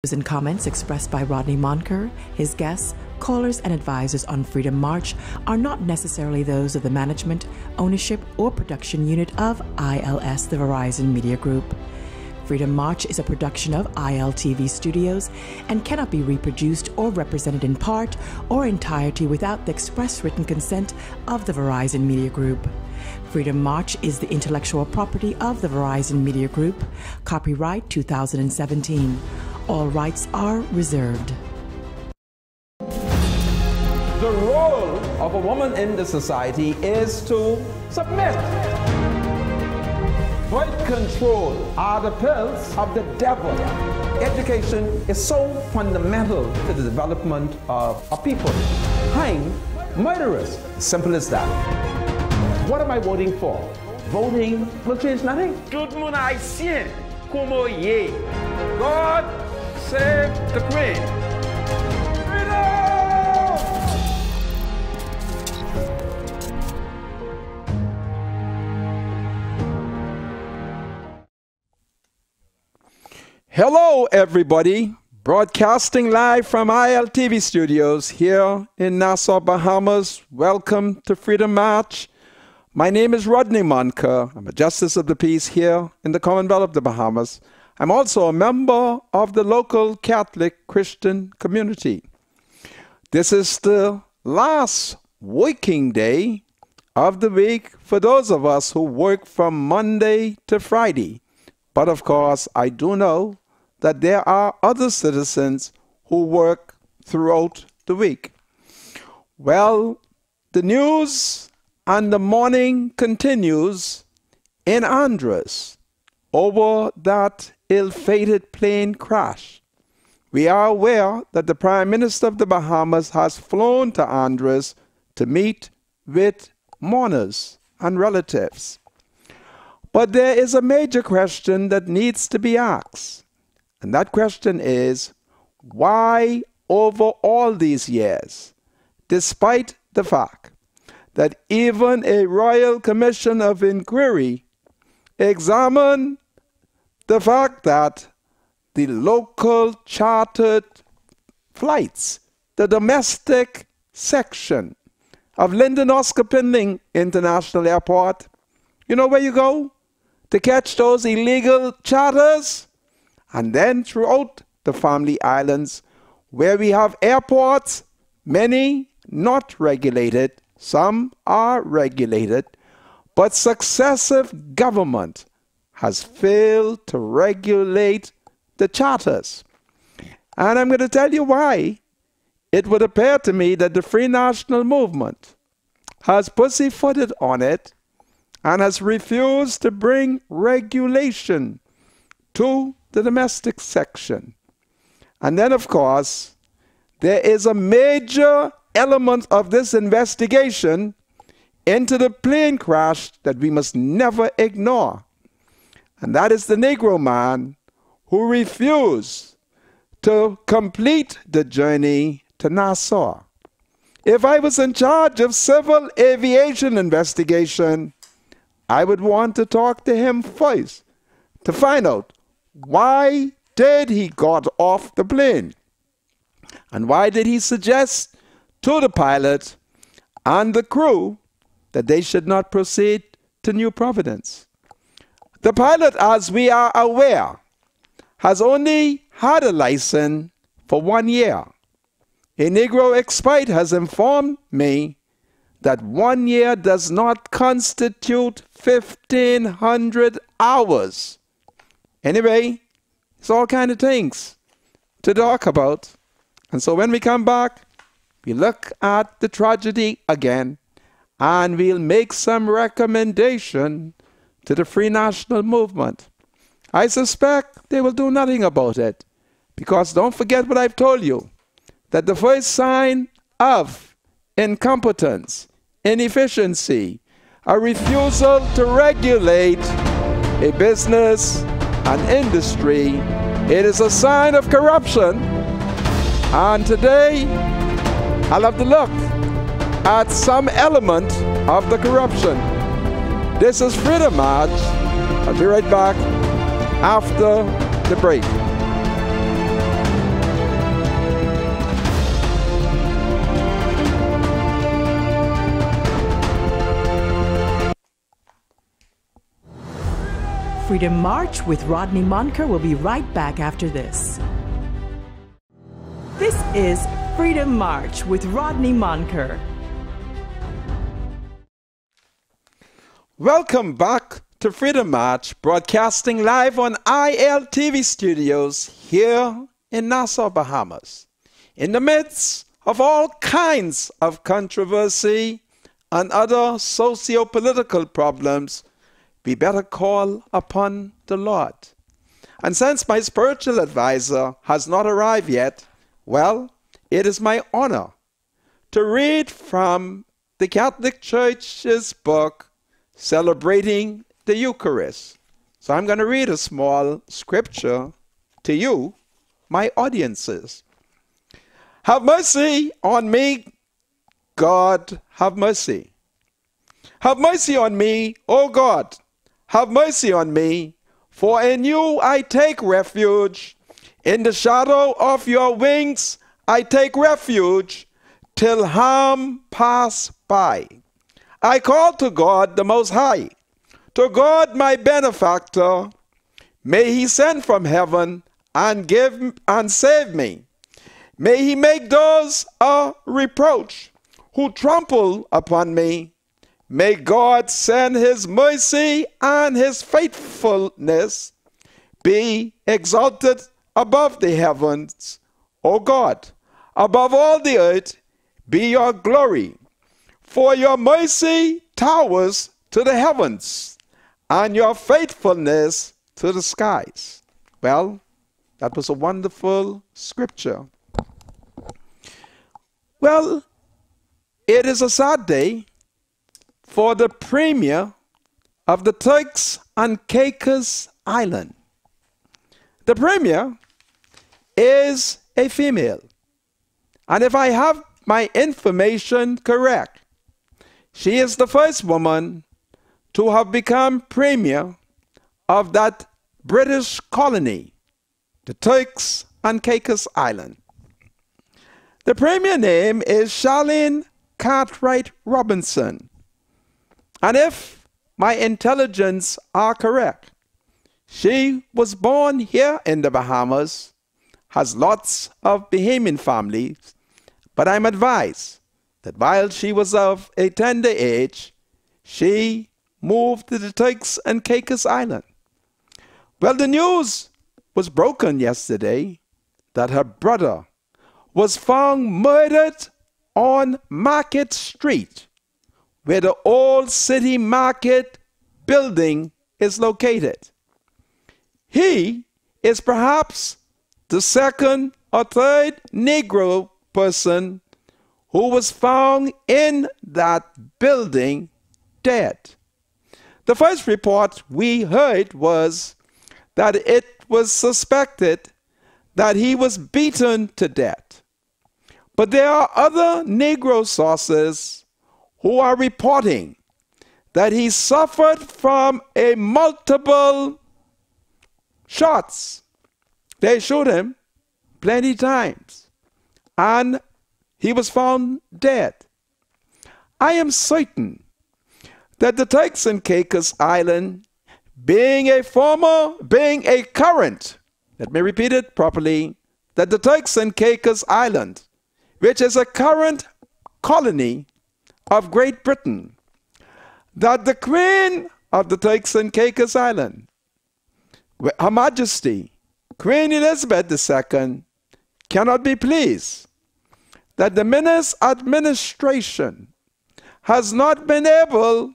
Views and comments expressed by Rodney Monker, his guests, callers, and advisors on Freedom March are not necessarily those of the management, ownership, or production unit of ILS, the Verizon Media Group. Freedom March is a production of ILTV Studios and cannot be reproduced or represented in part or entirety without the express written consent of the Verizon Media Group. Freedom March is the intellectual property of the Verizon Media Group. Copyright 2017. All rights are reserved. The role of a woman in the society is to submit. Birth control are the pills of the devil. Education is so fundamental to the development of a people. I'm murderous. Simple as that. What am I voting for? Voting will change nothing. Tout le monde haïtien, como ye. God save the Queen. Hello, everybody. Broadcasting live from ILTV Studios here in Nassau, Bahamas. Welcome to Freedom March. My name is Rodney Monker. I'm a Justice of the Peace here in the Commonwealth of the Bahamas. I'm also a member of the local Catholic Christian community. This is the last working day of the week for those of us who work from Monday to Friday. But of course, I do know that there are other citizens who work throughout the week. Well, the news and the mourning continues in Andros over that ill-fated plane crash. We are aware that the Prime Minister of the Bahamas has flown to Andros to meet with mourners and relatives. But there is a major question that needs to be asked. And that question is, why over all these years, despite the fact that even a Royal Commission of Inquiry examined the fact that the local chartered flights, the domestic section of Lyndon Oscar Pinling International Airport, you know where you go to catch those illegal charters? And then throughout the Family Islands, where we have airports, many not regulated, some are regulated, but successive government has failed to regulate the charters. And I'm going to tell you why. It would appear to me that the Free National Movement has pussyfooted on it and has refused to bring regulation to the domestic section. And then, of course, there is a major element of this investigation into the plane crash that we must never ignore. And that is the Negro man who refused to complete the journey to Nassau. If I was in charge of civil aviation investigation, I would want to talk to him first to find out why did he got off the plane? And why did he suggest to the pilot and the crew that they should not proceed to New Providence? The pilot, as we are aware, has only had a license for 1 year. A Negro expert has informed me that 1 year does not constitute 1,500 hours. Anyway, it's all kind of things to talk about. And so when we come back, we look at the tragedy again, and we'll make some recommendation to the Free National Movement. I suspect they will do nothing about it, because don't forget what I've told you, that the first sign of incompetence, inefficiency, a refusal to regulate a business, an industry, it is a sign of corruption. And today, I'll have to look at some element of the corruption. This is Freedom March. I'll be right back after the break. Freedom March with Rodney Monker will be right back after this. This is Freedom March with Rodney Monker. Welcome back to Freedom March, broadcasting live on ILTV Studios here in Nassau, Bahamas. In the midst of all kinds of controversy and other socio-political problems, we better call upon the Lord. And since my spiritual advisor has not arrived yet, well, it is my honor to read from the Catholic Church's book, Celebrating the Eucharist. So I'm going to read a small scripture to you, my audiences. Have mercy on me, God, have mercy. Have mercy on me, O God, have mercy on me, for in you I take refuge. In the shadow of your wings I take refuge, till harm pass by. I call to God the Most High, to God my benefactor. May he send from heaven and give and save me. May he make those a reproach who trample upon me. May God send his mercy and his faithfulness be exalted above the heavens. O God, above all the earth be your glory. For your mercy towers to the heavens, and your faithfulness to the skies. Well, that was a wonderful scripture. Well, it is a sad day for the Premier of the Turks and Caicos Island. The Premier is a female. And if I have my information correct, she is the first woman to have become Premier of that British colony, the Turks and Caicos Island. The Premier name is Charlene Cartwright Robinson. And if my intelligence are correct, she was born here in the Bahamas, has lots of Bahamian families, but I'm advised that while she was of a tender age, she moved to the Turks and Caicos Island. Well, the news was broken yesterday that her brother was found murdered on Market Street, where the old city market building is located. He is perhaps the second or third Negro person who was found in that building dead. The first report we heard was that it was suspected that he was beaten to death. But there are other Negro sources who are reporting that he suffered from a multiple shots. They shot him plenty times, and he was found dead. I am certain that the Turks and Caicos Island, being a current, let me repeat it properly, that the Turks and Caicos Island, which is a current colony of Great Britain, that the Queen of the Turks and Caicos Island, Her Majesty, Queen Elizabeth II, cannot be pleased that the Menace administration has not been able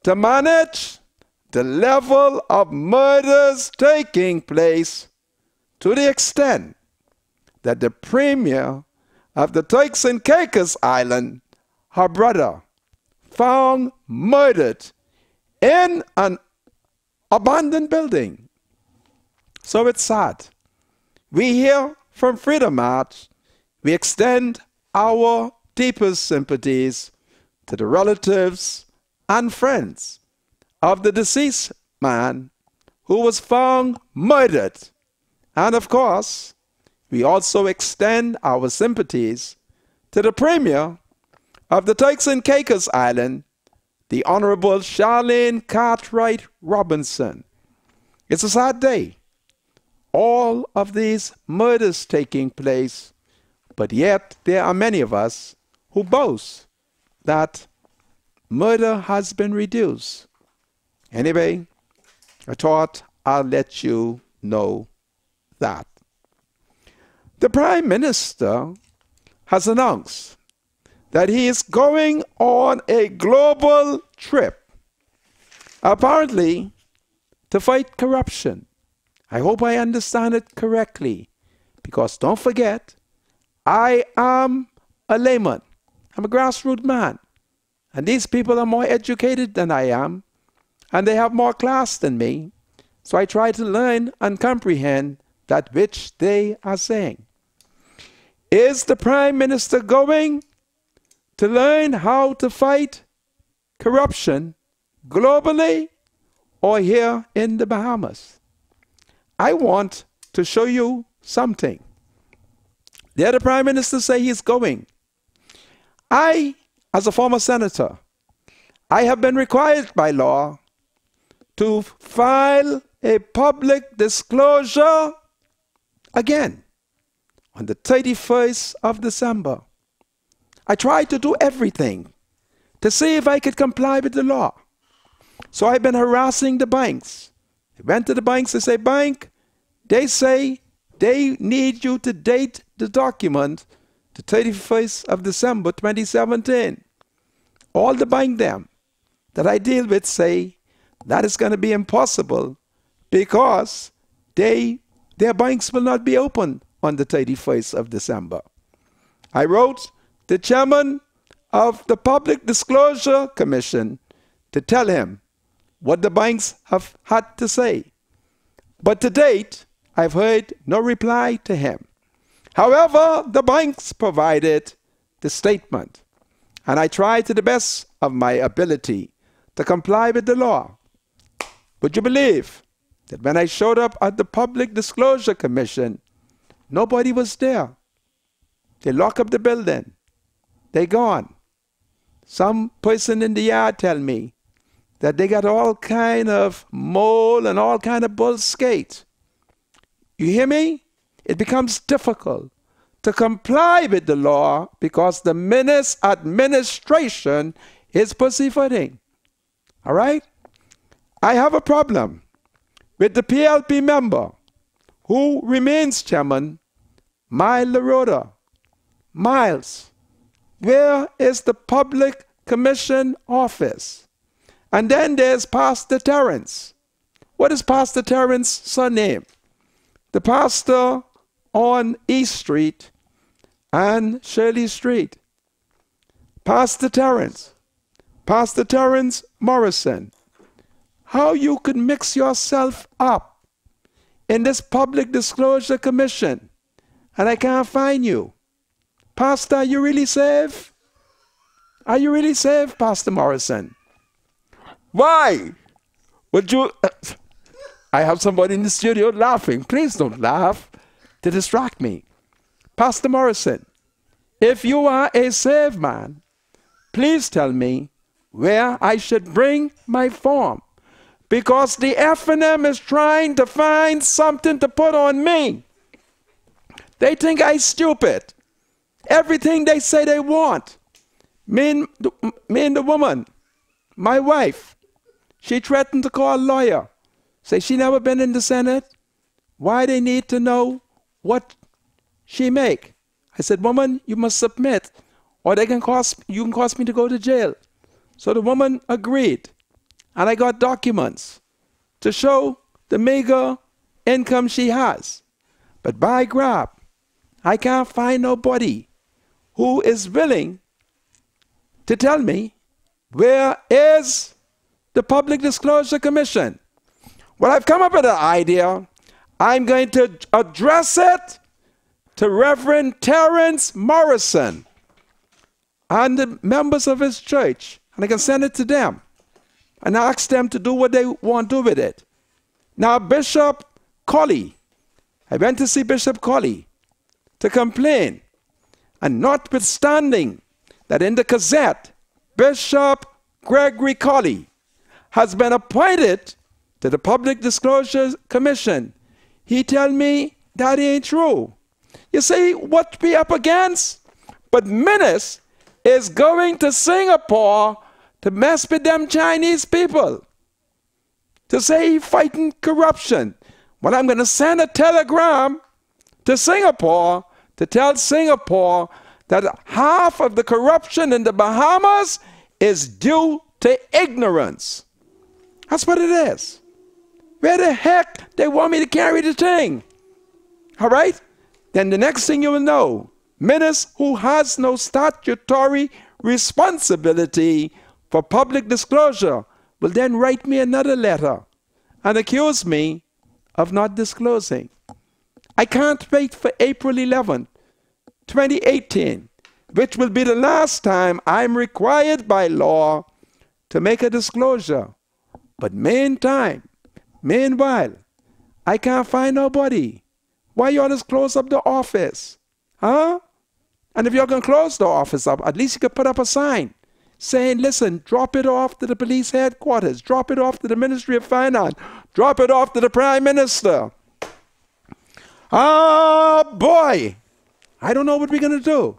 to manage the level of murders taking place to the extent that the Premier of the Turks and Caicos Island, her brother, found murdered in an abandoned building. So it's sad. We here from Freedom March, we extend our deepest sympathies to the relatives and friends of the deceased man who was found murdered. And of course, we also extend our sympathies to the Premier of the Turks and Caicos Island, the Honorable Charlene Cartwright Robinson. It's a sad day. All of these murders taking place, but yet there are many of us who boast that murder has been reduced. Anyway, I thought I'll let you know that. The Prime Minister has announced that he is going on a global trip, apparently to fight corruption. I hope I understand it correctly, because don't forget, I am a layman. I'm a grassroots man. And these people are more educated than I am, and they have more class than me. So I try to learn and comprehend that which they are saying. Is the Prime Minister going to learn how to fight corruption globally or here in the Bahamas? I want to show you something. There the Prime Minister say he's going. I, as a former senator, I have been required by law to file a public disclosure again on the 31st of December. I tried to do everything to see if I could comply with the law. So I've been harassing the banks. I went to the banks and say, bank, they say they need you to date the document the 31st of December 2017. All the bank them that I deal with say that is going to be impossible because their banks will not be open on the 31st of December. I wrote the chairman of the Public Disclosure Commission to tell him what the banks have had to say. But to date, I've heard no reply to him. However, the banks provided the statement, and I tried to the best of my ability to comply with the law. Would you believe that when I showed up at the Public Disclosure Commission, nobody was there? They lock up the building. They gone. Some person in the yard tell me that they got all kind of mole and all kind of bull skate. You hear me? It becomes difficult to comply with the law because the administration is pussyfooting. All right? I have a problem with the PLP member who remains chairman, Miles LaRota. Miles, where is the Public Commission office? And then there's Pastor Terrence. What is Pastor Terrence's surname? The pastor on East Street and Shirley Street. Pastor Terrence Morrison. How you could mix yourself up in this Public Disclosure Commission and I can't find you. Pastor, are you really saved? Are you really saved, Pastor Morrison? Why would you... I have somebody in the studio laughing. Please don't laugh to distract me. Pastor Morrison, if you are a saved man, please tell me where I should bring my form. Because the F&M is trying to find something to put on me. They think I'm stupid. Everything they say they want. Me and the woman, my wife, she threatened to call a lawyer. Say she never been in the Senate. Why they need to know what she make? I said, woman, you must submit or you can cause me to go to jail. So the woman agreed. And I got documents to show the meager income she has. But by grab, I can't find nobody who is willing to tell me where is the Public Disclosure Commission. Well, I've come up with an idea. I'm going to address it to Reverend Terrence Morrison and the members of his church. And I can send it to them and ask them to do what they want to do with it. Now, Bishop Colley, I went to see Bishop Colley to complain. And notwithstanding that in the Gazette, Bishop Gregory Colley has been appointed to the Public Disclosure Commission. He tell me that ain't true. You see what we up against? But Menace is going to Singapore to mess with them Chinese people, to say he fighting corruption. Well, I'm going to send a telegram to Singapore to tell Singapore that half of the corruption in the Bahamas is due to ignorance. That's what it is. Where the heck they want me to carry the thing? All right? Then the next thing you will know, Menace, who has no statutory responsibility for public disclosure, will then write me another letter and accuse me of not disclosing. I can't wait for April 11, 2018, which will be the last time I'm required by law to make a disclosure. But meanwhile, I can't find nobody. Why you always close up the office? Huh? And if you're going to close the office up, at least you could put up a sign saying, listen, drop it off to the police headquarters, drop it off to the Ministry of Finance, drop it off to the Prime Minister. Ah, boy, I don't know what we're going to do.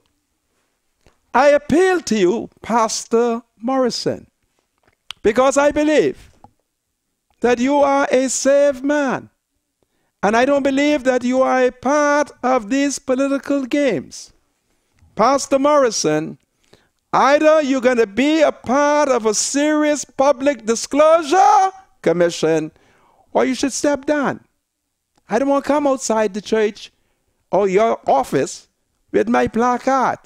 I appeal to you, Pastor Morrison, because I believe that you are a saved man. And I don't believe that you are a part of these political games. Pastor Morrison, either you're going to be a part of a serious public disclosure commission, or you should step down. I don't want to come outside the church or your office with my placard.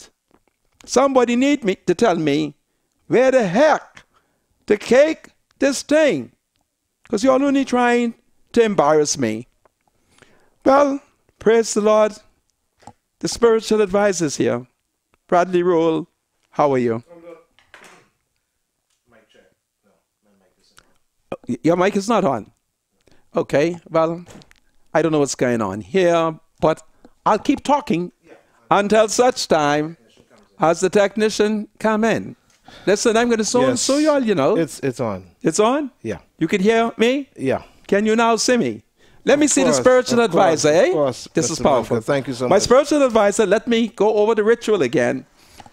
Somebody need me to tell me where the heck to take this thing, because you're only trying to embarrass me. Well, praise the Lord. The spiritual advisor is here. Bradley Rule, how are you? Mic check. No, my mic isn't on. Your mic is not on. Okay, well, I don't know what's going on here, but I'll keep talking until such time as the technician come in. Listen, I'm going to so and so you all, you know. It's on. It's on? Yeah. You can hear me? Yeah. Can you now see me? Let me see the spiritual advisor, eh? Of course, this is powerful. Michael, thank you so much. My spiritual advisor, let me go over the ritual again.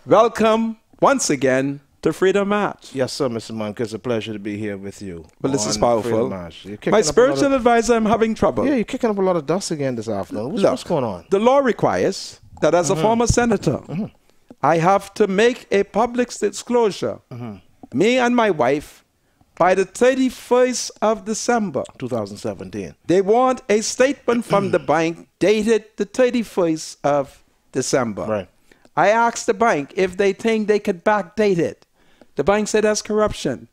Welcome once again to Freedom March. Yes, sir, Mr. Monk. It's a pleasure to be here with you. Well, this is on powerful. Freedom March. My spiritual advisor, I'm having trouble. Yeah, you're kicking up a lot of dust again this afternoon. What's going on? The law requires that as a former senator, I have to make a public disclosure, me and my wife, by the 31st of December. 2017. They want a statement from the bank dated the 31st of December. Right. I asked the bank if they think they could backdate it. The bank said that's corruption.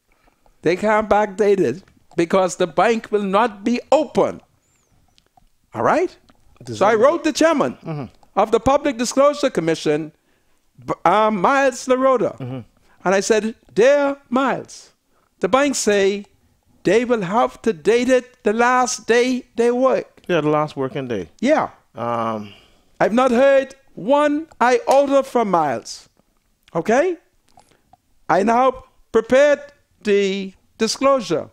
They can't backdate it because the bank will not be open. All right? So I wrote the chairman of the Public Disclosure Commission, Miles LaRoda, and I said, dear Miles, the bank say they will have to date it the last day they work. Yeah, the last working day. Yeah. I've not heard one iota from Miles. Okay? I now prepared the disclosure,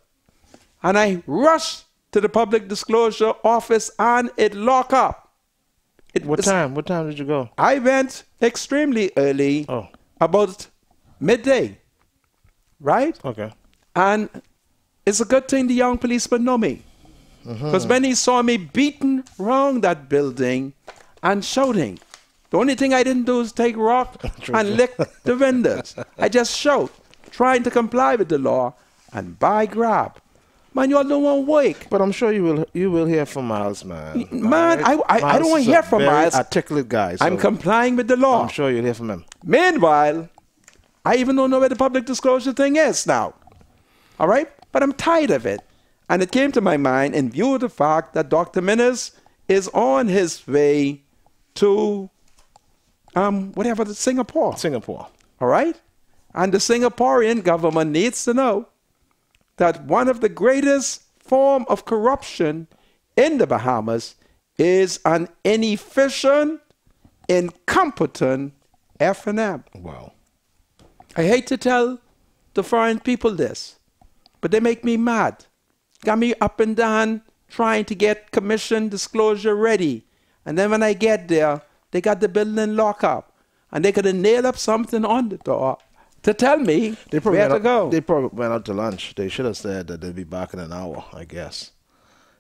and I rushed to the Public Disclosure Office, and it locked up. What time? What time did you go? I went extremely early, about midday, right? Okay. And it's a good thing the young policeman know me. Because when he saw me beating around that building and shouting, the only thing I didn't do is take rock and lick the windows. I just shout, trying to comply with the law, and by grab. Man, you all don't want to wake. But I'm sure you will hear from Miles, man. Man, I don't want to hear from Miles. Articulate guy. So I'm complying with the law. I'm sure you'll hear from him. Meanwhile, I even don't know where the public disclosure thing is now. All right? But I'm tired of it. And it came to my mind in view of the fact that Dr. Menace is on his way to, Singapore. Singapore. All right? And the Singaporean government needs to know that one of the greatest form of corruption in the Bahamas is an inefficient, incompetent F&M. Wow. I hate to tell the foreign people this, but they make me mad. got me up and down trying to get commission disclosure ready. And then when I get there, they got the building locked up. And they could have nailed up something on the door to tell me where to go. They probably went out to lunch. They should have said that they'd be back in an hour, I guess.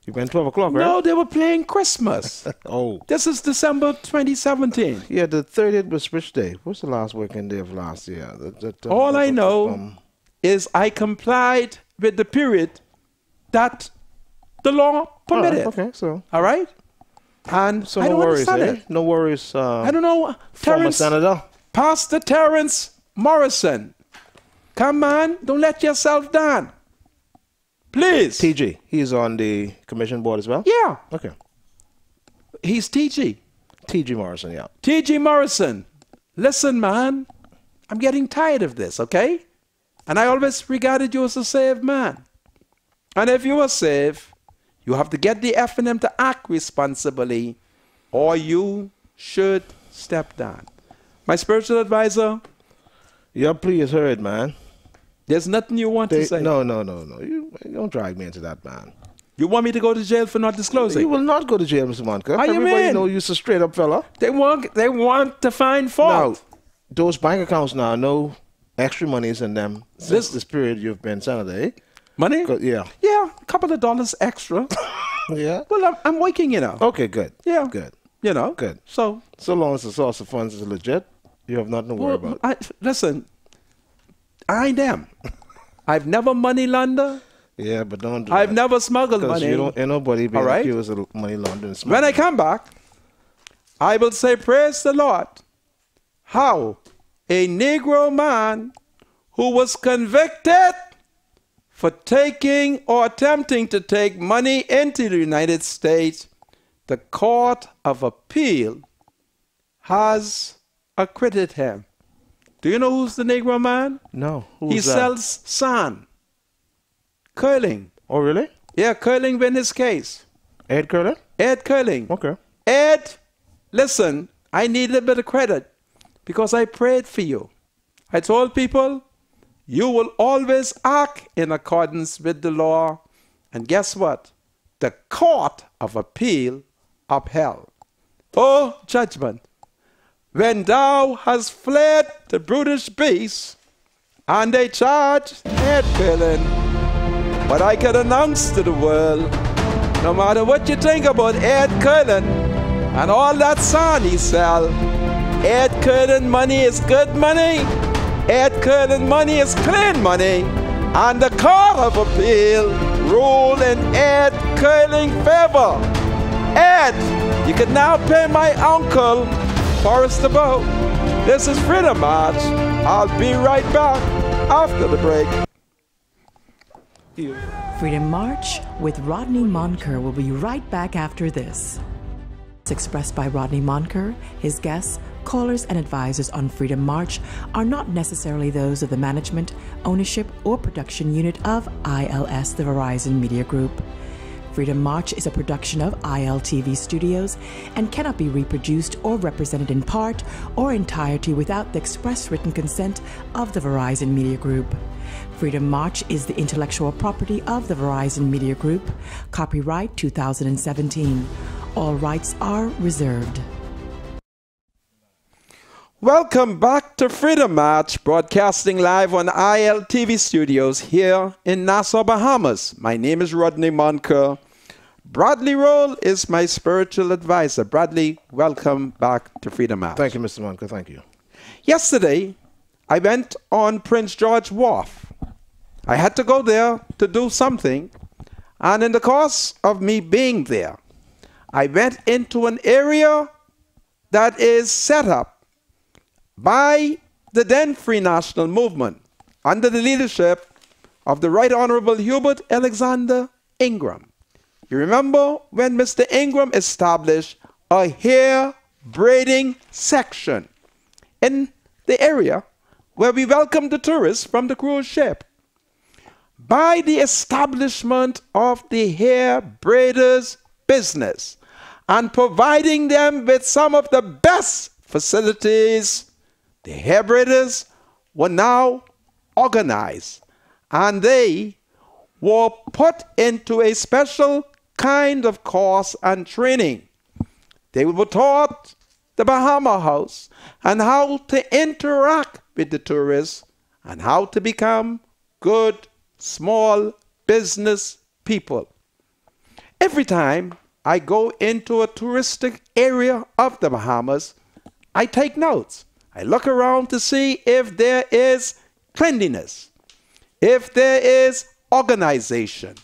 You went 12 o'clock, right? No, they were playing Christmas. Oh. This is December 2017. Yeah, the 30th was which day? What's the last working day of last year? All I know is I complied with the period that the law permitted. Okay, so. All right? And So I no don't worries, understand eh? it. No worries. I don't know. Former Terrence, Senator. Pastor Terrence Morrison. Come on, don't let yourself down. Please. TG, he's on the commission board as well? Yeah, Okay. he's TG. TG Morrison, yeah. TG Morrison. Listen, man, I'm getting tired of this, okay? And I always regarded you as a saved man. And if you are saved, you have to get the F&M to act responsibly, or you should step down. My spiritual advisor, Your plea is heard, man. there's nothing you want to say. No. You don't drag me into that, man. You want me to go to jail for not disclosing? You will not go to jail, Mr. Monica. How you Everybody mean? know you're a straight up fella. They want to find Now, fault. those bank accounts now, no extra monies in them since this period you've been senator, eh? Money? Yeah. Yeah, a couple of dollars extra. Yeah. Well, I'm working, you know. Okay, good. Yeah. Good. You know. Good. So, So long as the source of funds is legit, you have nothing to worry about. Listen, I am. I've never money laundered. Yeah, but don't do I've that. never smuggled Because money. you don't, ain't nobody being All right? accused of money laundering. When I come back, I will say, praise the Lord, how a Negro man who was convicted for taking or attempting to take money into the United States, the Court of Appeal has acquitted him. Do you know who's the Negro man? No. He Who's that? sells sand, curling. Oh, really? Yeah, curling win his case. Ed Curlin? Ed Curling. Okay. Ed, listen, I need a little bit of credit because I prayed for you. I told people, you will always act in accordance with the law. And guess what? The Court of Appeal upheld. Oh, judgment. When thou hast fled the brutish beast, and they charged Ed Curlin, but I can announce to the world, no matter what you think about Ed Curlin and all that sand he sell, Ed Curlin money is good money. Ed Curlin money is clean money. And the Court of Appeal ruled in Ed Curlin favor. Ed, you can now pay my uncle Forrest the Boat. This is Freedom March. I'll be right back after the break. Freedom March with Rodney Monker will be right back after this. It's expressed by Rodney Monker, his guests, callers, and advisors on Freedom March are not necessarily those of the management, ownership, or production unit of ILS, the Verizon Media Group. Freedom March is a production of ILTV Studios and cannot be reproduced or represented in part or entirety without the express written consent of the Verizon Media Group. Freedom March is the intellectual property of the Verizon Media Group. Copyright 2017. All rights are reserved. Welcome back to Freedom March, broadcasting live on ILTV Studios here in Nassau, Bahamas. My name is Rodney Monker. Bradley Roll is my spiritual advisor. Bradley, welcome back to Freedom March. Thank you, Mr. Monica. Thank you. Yesterday, I went on Prince George Wharf. I had to go there to do something, and in the course of me being there, I went into an area that is set up by the then Free National Movement under the leadership of the Right Honorable Hubert Alexander Ingram. You remember when Mr. Ingram established a hair braiding section in the area where we welcomed the tourists from the cruise ship. By the establishment of the hair braiders business and providing them with some of the best facilities, the hair braiders were now organized, and they were put into a special kind of course and training. They were taught the Bahama House and how to interact with the tourists and how to become good small business people. Every time I go into a touristic area of the Bahamas, I take notes. I look around to see if there is cleanliness, if there is organization,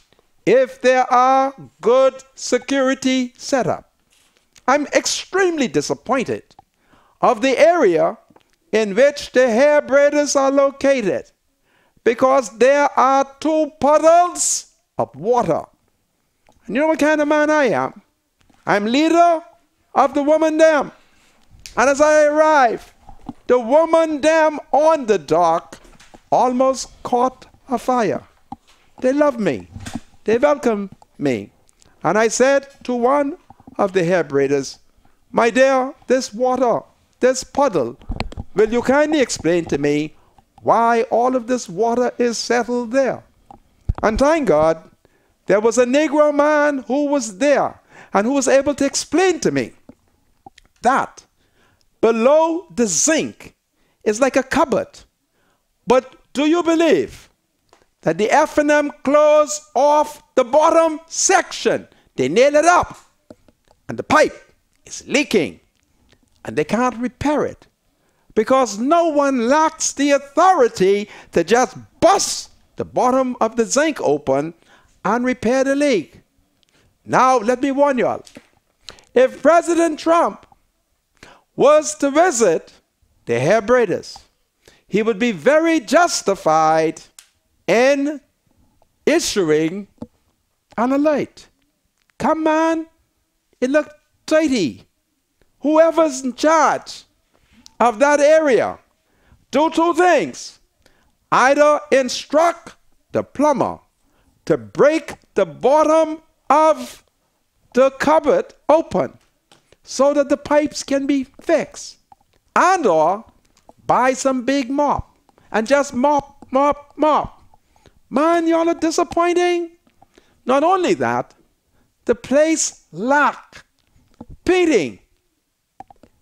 if there are good security setup. I'm extremely disappointed of the area in which the hair braiders are located because there are 2 puddles of water. And you know what kind of man I am? I'm leader of the woman dam. And as I arrive, the woman dam on the dock almost caught a fire. They love me. They welcome me. And I said to one of the hair braiders, my dear, this water, this puddle, will you kindly explain to me why all of this water is settled there? And thank God, there was a Negro man who was there and who was able to explain to me that below the zinc is like a cupboard. But do you believe that the F&M closed off the bottom section? They nail it up and the pipe is leaking and they can't repair it because no one lacks the authority to just bust the bottom of the zinc open and repair the leak. Now, let me warn you all. If President Trump was to visit the hair braiders, he would be very justified in issuing an alert. Come on, it looked tidy. Whoever's in charge of that area, do 2 things. Either instruct the plumber to break the bottom of the cupboard open so that the pipes can be fixed, and or buy some big mop and just mop. Man, y'all are disappointing. Not only that, the place lacked painting.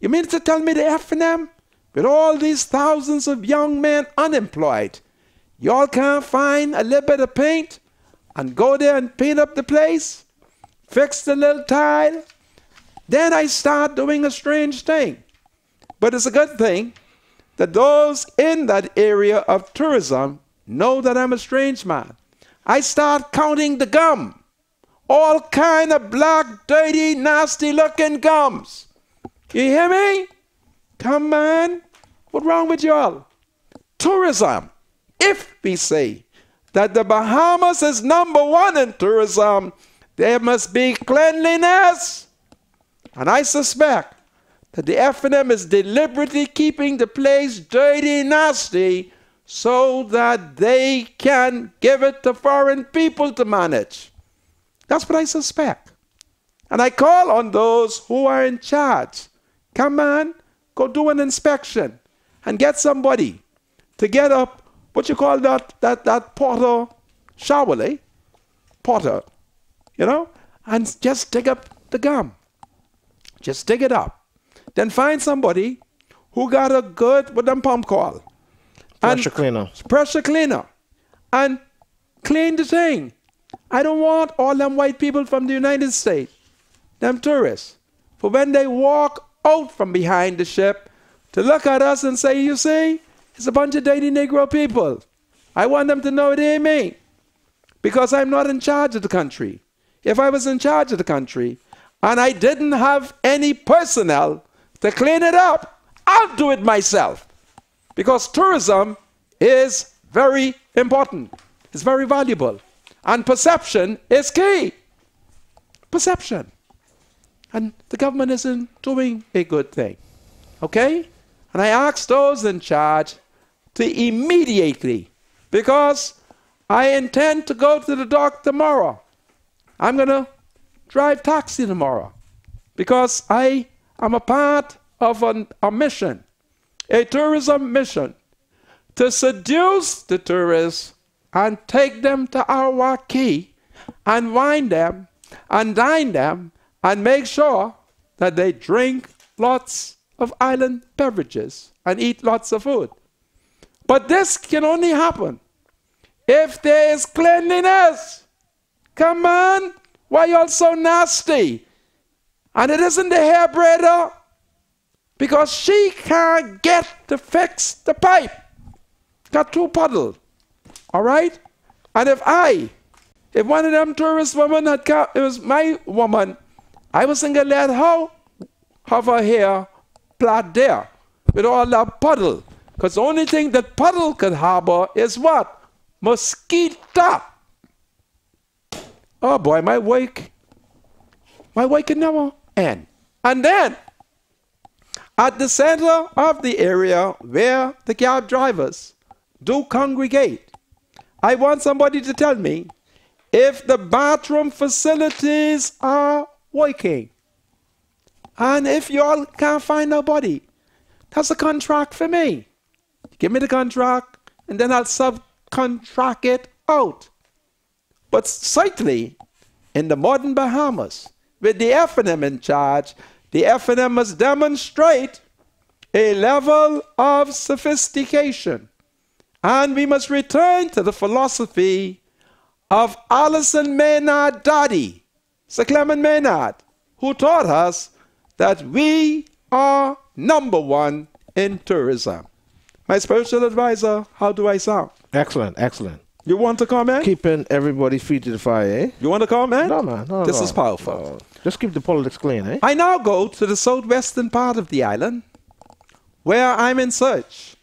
You mean to tell me the F&M, with all these thousands of young men unemployed, y'all can't find a little bit of paint and go there and paint up the place, fix the little tile? Then I start doing a strange thing. But it's a good thing that those in that area of tourism know that I'm a strange man. I start counting the gum. All kind of black, dirty, nasty looking gums. You hear me? Come on. What's wrong with y'all? Tourism. If we say that the Bahamas is #1 in tourism, there must be cleanliness. And I suspect that the F&M is deliberately keeping the place dirty, nasty, so that they can give it to foreign people to manage. That's what I suspect. And I call on those who are in charge. Come on, go do an inspection and get somebody to get up, what you call that porter shower, eh? Porter, you know, and just dig up the gum. Just dig it up. Then find somebody who got a good, what them pump call? Pressure cleaner. Pressure cleaner. And clean the thing. I don't want all them white people from the United States, them tourists, for when they walk out from behind the ship to look at us and say, you see, it's a bunch of dirty Negro people. I want them to know it ain't me, because I'm not in charge of the country. If I was in charge of the country and I didn't have any personnel to clean it up, I'll do it myself, because tourism is very important. It's very valuable. And perception is key. Perception. And the government isn't doing a good thing. Okay? And I ask those in charge to immediately, because I intend to go to the dock tomorrow. I'm going to drive taxi tomorrow, because I am a part of a mission, a tourism mission, to seduce the tourists and take them to our key and wine them and dine them and make sure that they drink lots of island beverages and eat lots of food. But this can only happen if there is cleanliness. Come on, why y'all so nasty? And it isn't the hair braider, because she can't get to fix the pipe. Got two puddles. All right? And if one of them tourist women had come, it was my woman, I was going to let her have her hair plait there with all that puddle. Because the only thing that puddle could harbor is what? Mosquito. Oh boy, my work can never end. And then, at the center of the area where the cab drivers do congregate, I want somebody to tell me if the bathroom facilities are working. And if y'all can't find nobody, that's a contract for me. Give me the contract, and then I'll subcontract it out. But certainly, in the modern Bahamas, with the F&M in charge, the F&M must demonstrate a level of sophistication. And we must return to the philosophy of Alison Maynard Daddy, Sir Clement Maynard, who taught us that we are number one in tourism. My spiritual advisor, how do I sound? Excellent, excellent. You want to comment? Keeping everybody's feet to the fire, eh? You want to comment? No, man. No, This no. is powerful. No. Just keep the politics clean, eh? I now go to the southwestern part of the island, where I'm in search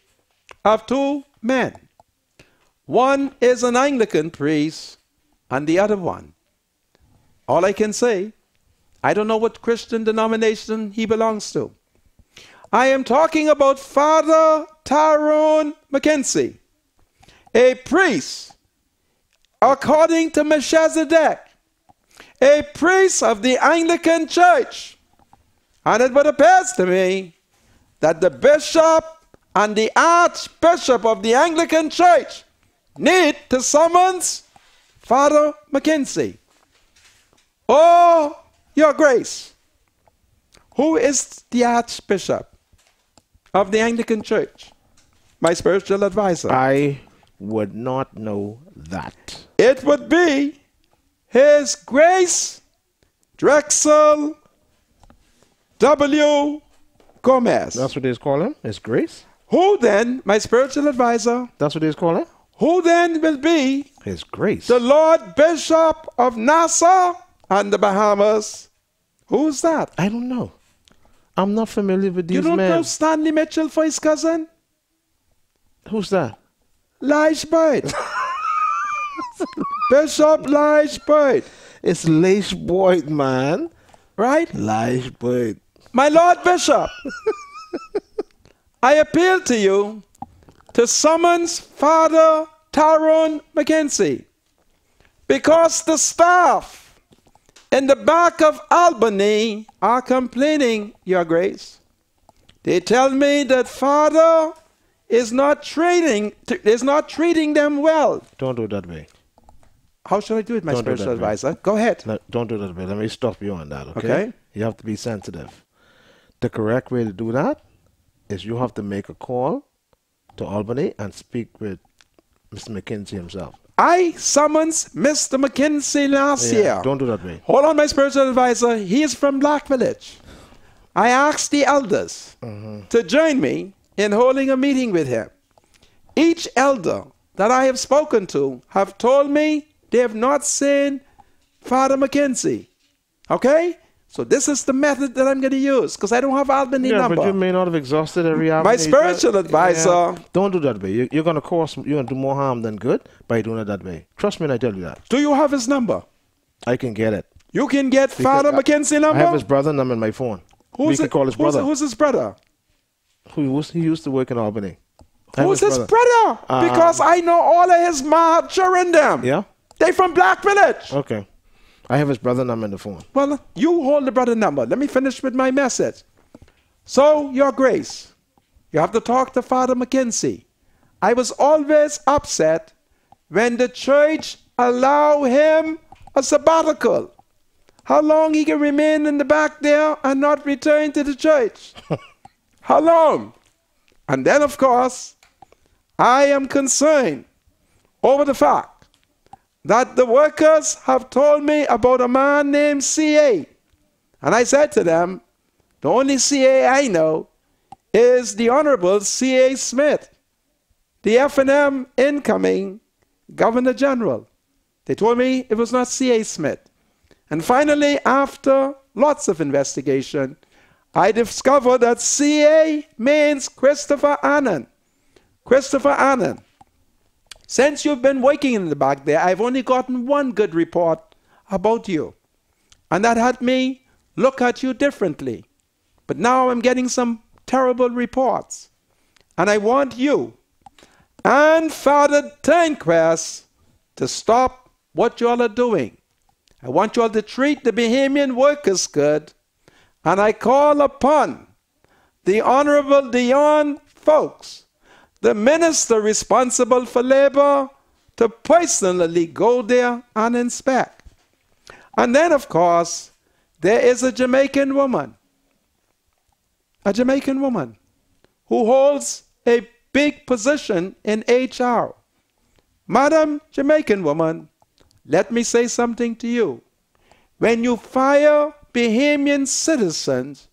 of two men. One is an Anglican priest, and the other one. All I can say, I don't know what Christian denomination he belongs to. I am talking about Father Tyrone McKenzie, a priest, according to Melchizedek, a priest of the Anglican Church. And it would appear to me that the bishop and the archbishop of the Anglican Church need to summons Father McKenzie. Oh, Your Grace, who is the archbishop of the Anglican Church? My spiritual advisor. I would not know that. It would be His Grace Drexel W. Gomez. That's what they call him? His Grace? Who then, my spiritual advisor, That's what they call him? who then will be His Grace. the Lord Bishop of Nassau and the Bahamas? Who's that? I don't know. I'm not familiar with these You don't men. know Stanley Mitchell for his cousin? Who's that? Lige Bird. Bishop Lige Bird. It's Leish Boyd, man. Right? Leish Boyd. My Lord Bishop, I appeal to you to summons Father Tyrone McKenzie, because the staff in the back of Albany are complaining, Your Grace. They tell me that Father is not treating them well. Don't do it that way. How should I do it, my Don't do spiritual that, man. advisor? Go ahead. No, don't do it that way. Let me stop you on that, okay? Okay. You have to be sensitive. The correct way to do that is you have to make a call to Albany and speak with Mr. McKenzie himself. I summons Mr. McKenzie last year. Don't do that way. Hold on, my spiritual advisor. He is from Black Village. I asked the elders to join me in holding a meeting with him. Each elder that I have spoken to have told me they have not seen Father McKenzie. Okay? So this is the method that I'm going to use, because I don't have Albany number. But you may not have exhausted every avenue. My spiritual advisor. Don't do that way. You're going to cause, you're going to do more harm than good by doing it that way. Trust me when I tell you that. Do you have his number? I can get it. You can get Father McKenzie number? I have his brother number in my phone. We can call his brother. Who's his brother? He used to work in Albany. Who's his brother? Because I know all of his children them. Yeah? They from Black Village. Okay. I have his brother number in the phone. Well, you hold the brother number. Let me finish with my message. So, Your Grace, you have to talk to Father McKenzie. I was always upset when the church allow him a sabbatical? How long he can remain in the back there and not return to the church? How long? And then, of course, I am concerned over the fact that the workers have told me about a man named C.A. And I said to them, the only C.A. I know is the Honorable C.A. Smith, the F&M incoming Governor General. They told me it was not C.A. Smith. And finally, after lots of investigation, I discovered that C.A. means Christopher Annan. Christopher Annan. Since you've been working in the back there, I've only gotten one good report about you. And that had me look at you differently. But now I'm getting some terrible reports. And I want you and Father Turnquest to stop what you all are doing. I want you all to treat the Bahamian workers good. And I call upon the Honorable Dion Folks, the minister responsible for labor, to personally go there and inspect. And then, of course, there is a Jamaican woman who holds a big position in HR. Madam Jamaican woman, let me say something to you. When you fire Bahamian citizens,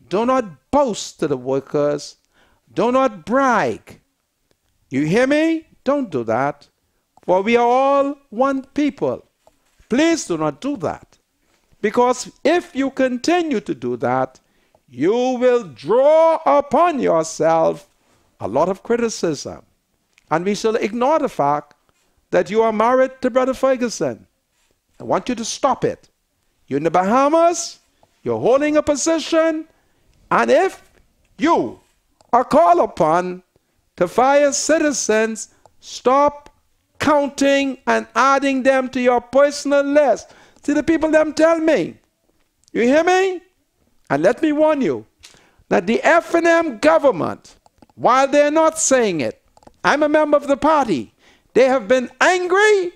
do not boast to the workers. Do not brag. You hear me? Don't do that. For we are all one people. Please do not do that. Because if you continue to do that, you will draw upon yourself a lot of criticism. And we shall ignore the fact that you are married to Brother Ferguson. I want you to stop it. You're in the Bahamas, you're holding a position, and if you are called upon to fire citizens, stop counting and adding them to your personal list. See, the people them tell me, you hear me? And let me warn you that the F&M government, while they're not saying it, I'm a member of the party, they have been angry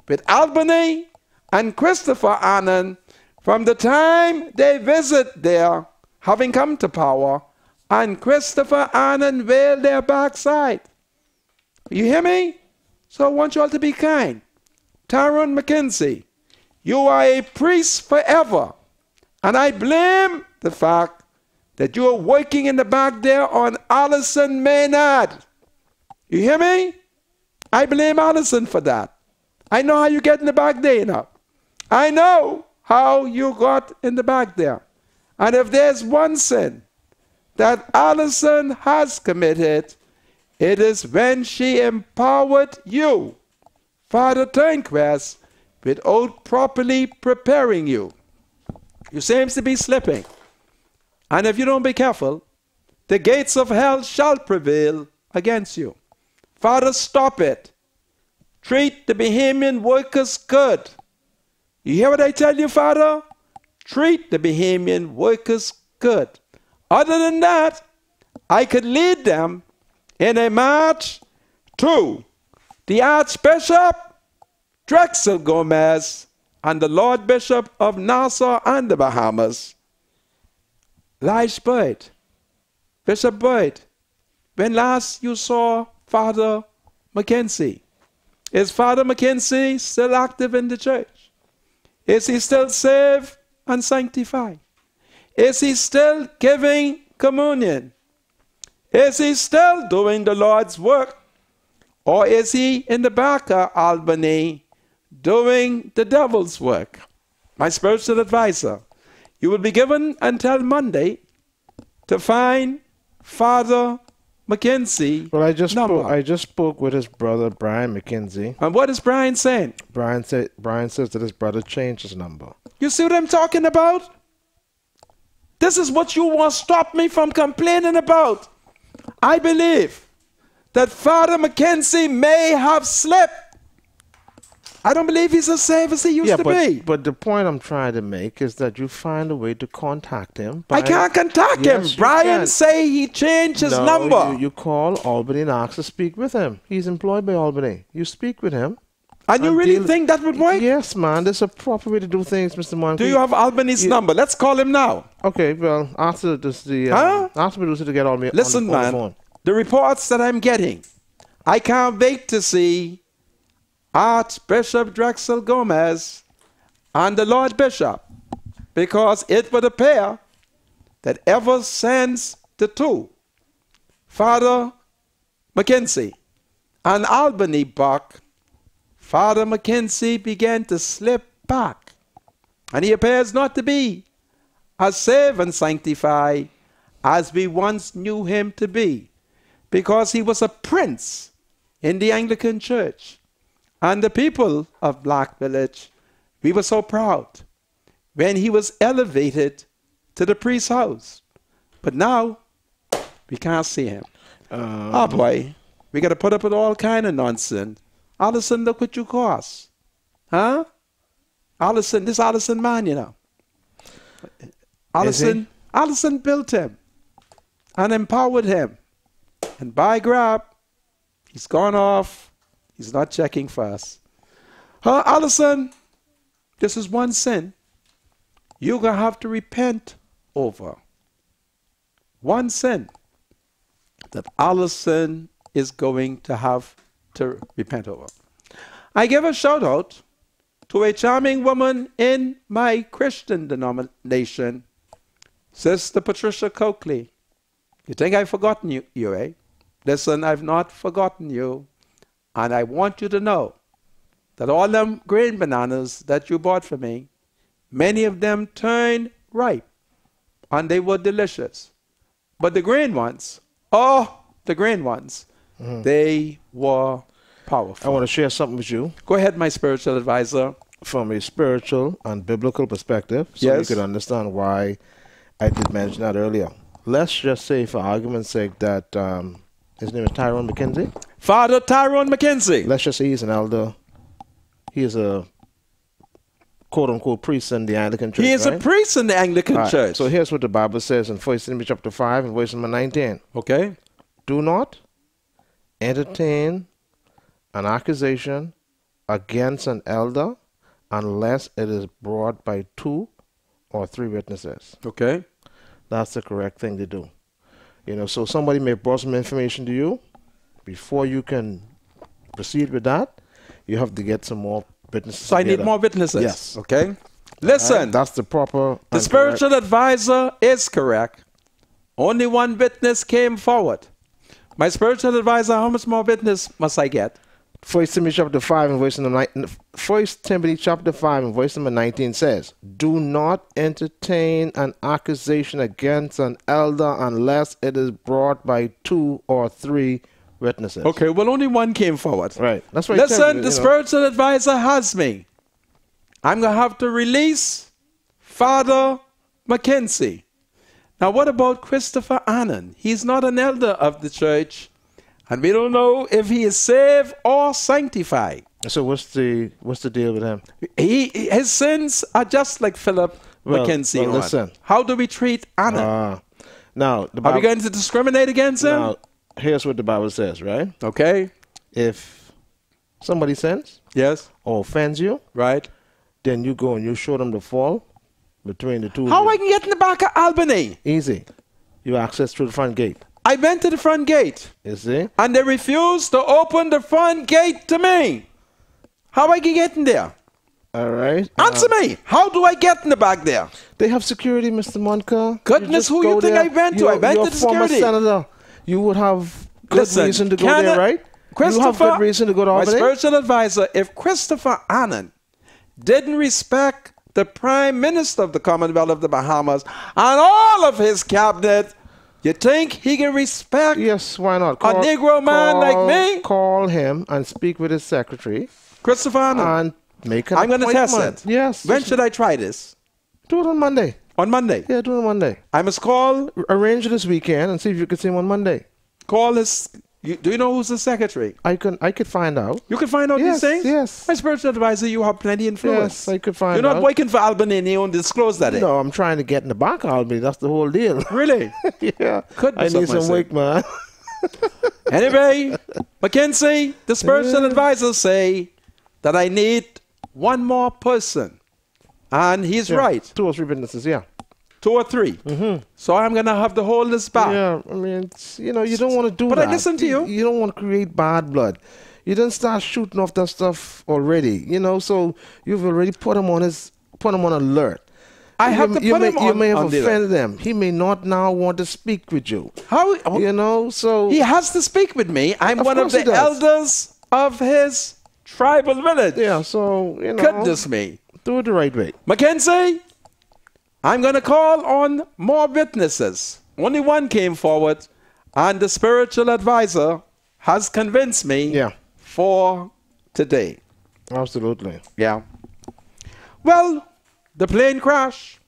with Albany and Christopher Annan from the time they visit there, having come to power, and Christopher Annan veiled their backside. You hear me? So I want you all to be kind. Tyrone McKenzie, you are a priest forever. And I blame the fact that you are working in the back there on Allison Maynard. You hear me? I blame Allison for that. I know how you get in the back there, you know. I know how you got in the back there. And if there's one sin that Allison has committed, it is when she empowered you, Father Turnquest, without properly preparing you. You seem to be slipping. And if you don't be careful, the gates of hell shall prevail against you. Father, stop it. Treat the Bahamian workers good. You hear what I tell you, Father? Treat the Bahamian workers good. Other than that, I could lead them in a march to the Archbishop Drexel Gomez and the Lord Bishop of Nassau and the Bahamas, Lige Bird. Bishop Bird, when last you saw Father McKenzie? Is Father McKenzie still active in the church? Is he still saved and sanctified? Is he still giving communion? Is he still doing the Lord's work? Or is he in the back of Albany doing the devil's work? My spiritual advisor, you will be given until Monday to find Father McKenzie. Well, I just spoke with his brother Brian McKenzie. And what is Brian saying? Brian says that his brother changed his number. You see what I'm talking about? This is what you want to stop me from complaining about. I believe that Father McKenzie may have slipped. I don't believe he's as safe as he used to be. But the point I'm trying to make is that you find a way to contact him. I can't contact him. Yes, you Brian can. say he changed his number. You call Albany and ask to speak with him. He's employed by Albany. You speak with him. And you really think that would work? Yes, man. There's a proper way to do things, Mr. Monk. Do you have Albany's number? Let's call him now. Okay, well, after this, ask producer to get Albany Listen, on the man, phone. the reports that I'm getting, I can't wait to see Archbishop Drexel Gomez and the Lord Bishop, because it would appear that ever since the two, Father McKenzie and Albany Buck, Father McKenzie began to slip back, and he appears not to be as saved and sanctified as we once knew him to be, because he was a prince in the Anglican Church. And the people of Black Village, we were so proud when he was elevated to the priest's house. But now, we can't see him. Oh boy, we got to put up with all kind of nonsense. Allison, look what you cost. Huh? Allison, this Allison man, you know. Allison built him and empowered him. And by grab, he's gone off. He's not checking for us. Allison, this is one sin you're going to have to repent over. One sin that Allison is going to have to repent over. I give a shout out to a charming woman in my Christian denomination, Sister Patricia Coakley. You think I've forgotten you, eh? Listen, I've not forgotten you. And I want you to know that all them green bananas that you bought for me, many of them turned ripe and they were delicious. But the green ones, they were powerful. I want to share something with you. Go ahead, my spiritual advisor. From a spiritual and biblical perspective, so yes, you can understand why I did mention that earlier. Let's just say, for argument's sake, that his name is Tyrone McKenzie. Father Tyrone McKenzie. Let's just say he's an elder. He is a quote-unquote priest in the Anglican Church. He is a priest in the Anglican Church. So here's what the Bible says in 1 Timothy chapter 5 and verse number 19. Okay. Do not entertain an accusation against an elder unless it is brought by 2 or 3 witnesses. Okay. That's the correct thing to do. You know, so somebody may bring some information to you. Before you can proceed with that, you have to get some more witnesses. So together. I need more witnesses. Yes. Okay. Listen. That's the proper. The spiritual advisor is correct. Only one witness came forward. My spiritual advisor, how much more witness must I get? 1 Timothy chapter 5 and verse number 19, 1 Timothy chapter 5 and verse number 19 says, do not entertain an accusation against an elder unless it is brought by 2 or 3 witnesses. Okay, well, only one came forward. Right. That's what Listen, the spiritual advisor has me. I'm going to have to release Father McKenzie. Now, what about Christopher Annan? He's not an elder of the church, and we don't know if he is saved or sanctified. So what's the deal with him? His sins are just like Philip McKenzie. Well, listen. How do we treat Annan? Now, are we going to discriminate against him? Now, here's what the Bible says, right? Okay. If somebody sins, yes, or offends you, right, then you go and you show them the fall between the two. How I can get in the back of Albany? Easy. You access through the front gate. I went to the front gate. You see? And they refused to open the front gate to me. How I can get in there? All right. Answer me. How do I get in the back there? They have security, Mr. Monka. Goodness, who you think I went to? I went to the security. Senator. You would have good reason to go there, right? You have good reason to go to Albany. My spiritual advisor, if Christopher Annan didn't respect the Prime Minister of the Commonwealth of the Bahamas and all of his cabinet, you think he can respect yes, why not? a Negro man like me? Call him and speak with his secretary. Christopher Annan. And make an I'm going to test it. Yes. When should I try this? Do it on Monday. On Monday? Yeah, do it on Monday. I must call. Arrange it this weekend and see if you can see him on Monday. Call his Do you know who's the secretary? I could find out. You can find out Yes, these things? yes. My spiritual advisor, you have plenty influence. Yes, I could find You're not out. working for Albany and you don't disclose that. No, I'm trying to get in the back of Albany. That's the whole deal. Really? Yeah. Goodness I of need some mercy. work, man. Anyway, McKinsey, the spiritual advisors say that I need one more person. And he's Yeah. right. 2 or 3 businesses, yeah. 2 or 3. So I'm going to have to hold this back. Yeah, I mean, you don't want to do But that. I listen to you. You don't want to create bad blood. You didn't start shooting off that stuff already, so you've already put him on alert. I have to put him You on may have on the alert. offended him. He may not now want to speak with you. How? So He has to speak with me. I'm Of one of course he the does. elders of his tribal village. yeah, so Goodness me. do it the right way. Mackenzie, I'm going to call on more witnesses. Only one came forward, and the spiritual advisor has convinced me Yeah. for today. Absolutely. Yeah. Well, the plane crash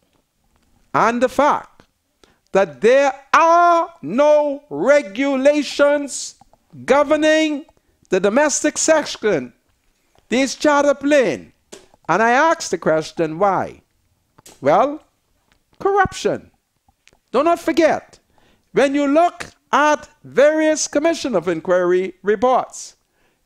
and the fact that there are no regulations governing the domestic section, these charter plane. And I asked the question, why? Well, corruption. Do not forget, when you look at various Commission of Inquiry reports,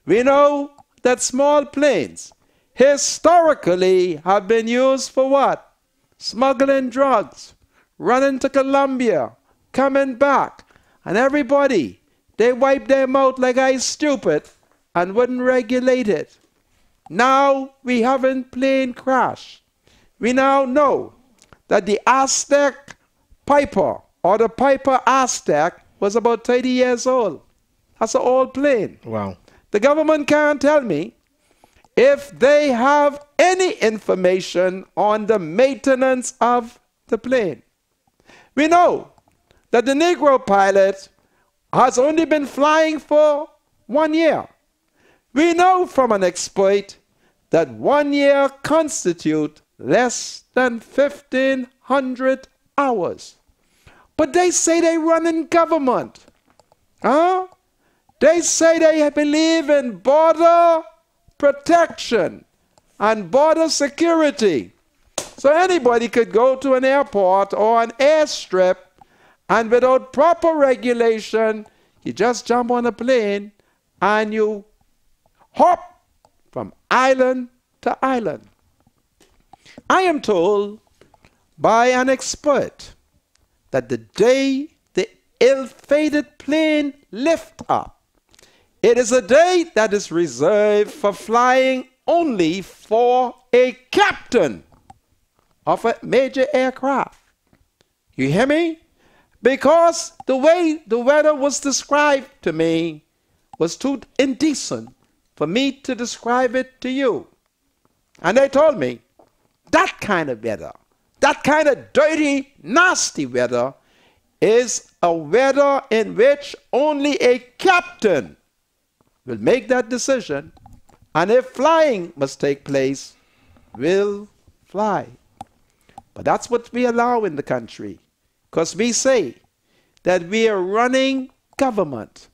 we know that small planes historically have been used for what? Smuggling drugs, running to Colombia, coming back, and everybody, they wipe their mouth like I stupid and wouldn't regulate it. Now we haven't plane crash. We now know that the Aztec Piper, or the Piper Aztec, was about 30 years old. That's an old plane. Wow. The government can't tell me if they have any information on the maintenance of the plane. We know that the Negro pilot has only been flying for 1 year. We know from an expert that 1 year constitutes less than 1,500 hours. But they say they run in government. Huh? They say they believe in border protection and border security. So anybody could go to an airport or an airstrip, and without proper regulation, you just jump on a plane and you hop from island to island. I am told by an expert that the day the ill-fated plane lift up, it is a day that is reserved for flying only for a captain of a major aircraft. You hear me? Because the way the weather was described to me was too indecent for me to describe it to you. And they told me that kind of weather, that kind of dirty, nasty weather, is a weather in which only a captain will make that decision, and if flying must take place, will fly. But that's what we allow in the country, because we say that we are running government,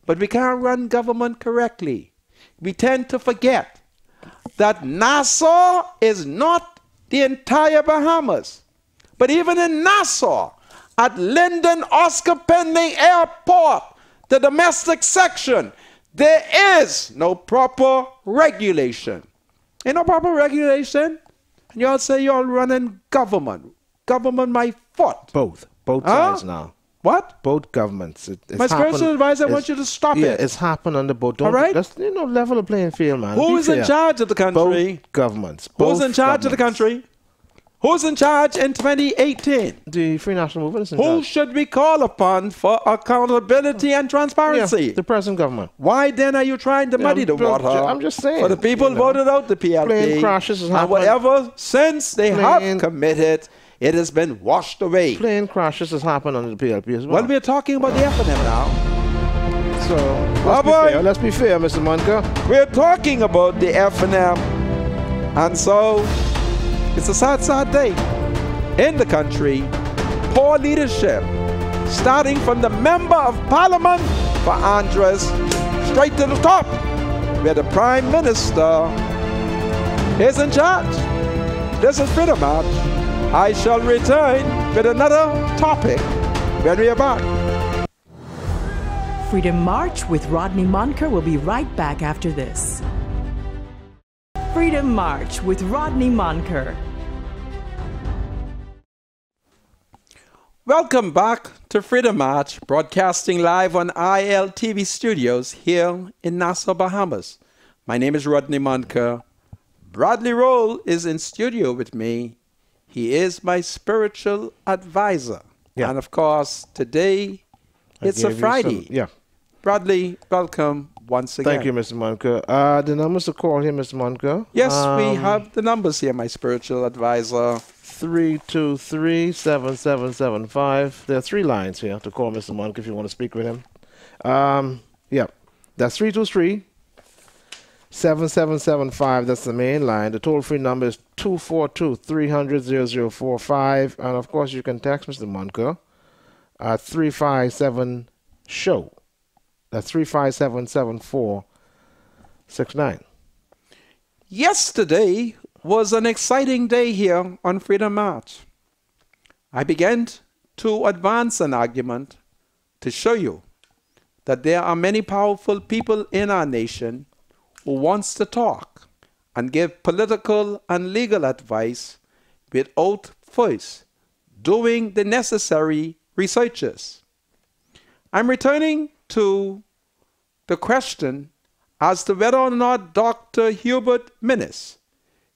but we can't run government correctly. We tend to forget that Nassau is not the entire Bahamas, but even in Nassau, at Linden Oscar Pending Airport, the domestic section, there is no proper regulation. Ain't no proper regulation. And y'all say y'all running government. Government my foot. Both sides now. What? Both governments. My spiritual advisor wants you to stop Yeah, it. it's happened on the boat. All right? Let's level the playing field, man. Who Be is in fair. charge of the country? Both governments. Who's Both in charge of the governments. country? Who's in charge in 2018? The Free National Movement is in Who charge. should we call upon for accountability and transparency? Yeah, the present government. Why then are you trying to muddy the water? I'm just saying. For the people voted out the PLP. Plane crashes has and happened. whatever sins they Plane- have committed, it has been washed away. Plane crashes has happened under the PLP as well. Well, we're talking about the F&M now. So Oh, boy. let's be fair, Mr. Monka. We're talking about the F&M. And so, it's a sad, sad day in the country. Poor leadership, starting from the Member of Parliament for Andres straight to the top, where the Prime Minister is in charge. This is Freedom March. I shall return with another topic when we are back. Freedom March with Rodney Monker will be right back after this. Freedom March with Rodney Monker. Welcome back to Freedom March, broadcasting live on ILTV Studios here in Nassau, Bahamas. My name is Rodney Monker. Bradley Roll is in studio with me. He is my spiritual advisor. Yeah. And of course, today it's a Friday. Bradley, welcome once again. Thank you, Mr. Monker. The numbers to call here, Mr. Monker. Yes, we have the numbers here, my spiritual advisor. 323-7775. There are 3 lines here to call Mr. Monker if you want to speak with him. That's 323-7775. That's the main line. The toll-free number is 242-300-0045. And, of course, you can text Mr. Monker at 357-SHOW. That's 357-7469. Yesterday was an exciting day here on Freedom March. I began to advance an argument to show you that there are many powerful people in our nation who wants to talk and give political and legal advice without first doing the necessary researches. I'm returning to the question as to whether or not Dr. Hubert Minnis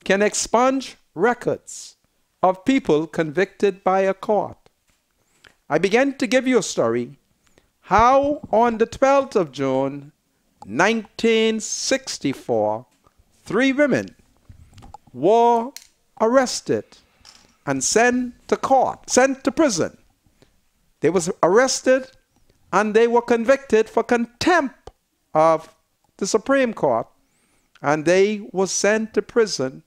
can expunge records of people convicted by a court. I began to give you a story how on the 12th of June 1964 3 women were arrested and sent to prison. They was arrested and they were convicted for contempt of the Supreme Court, and they were sent to prison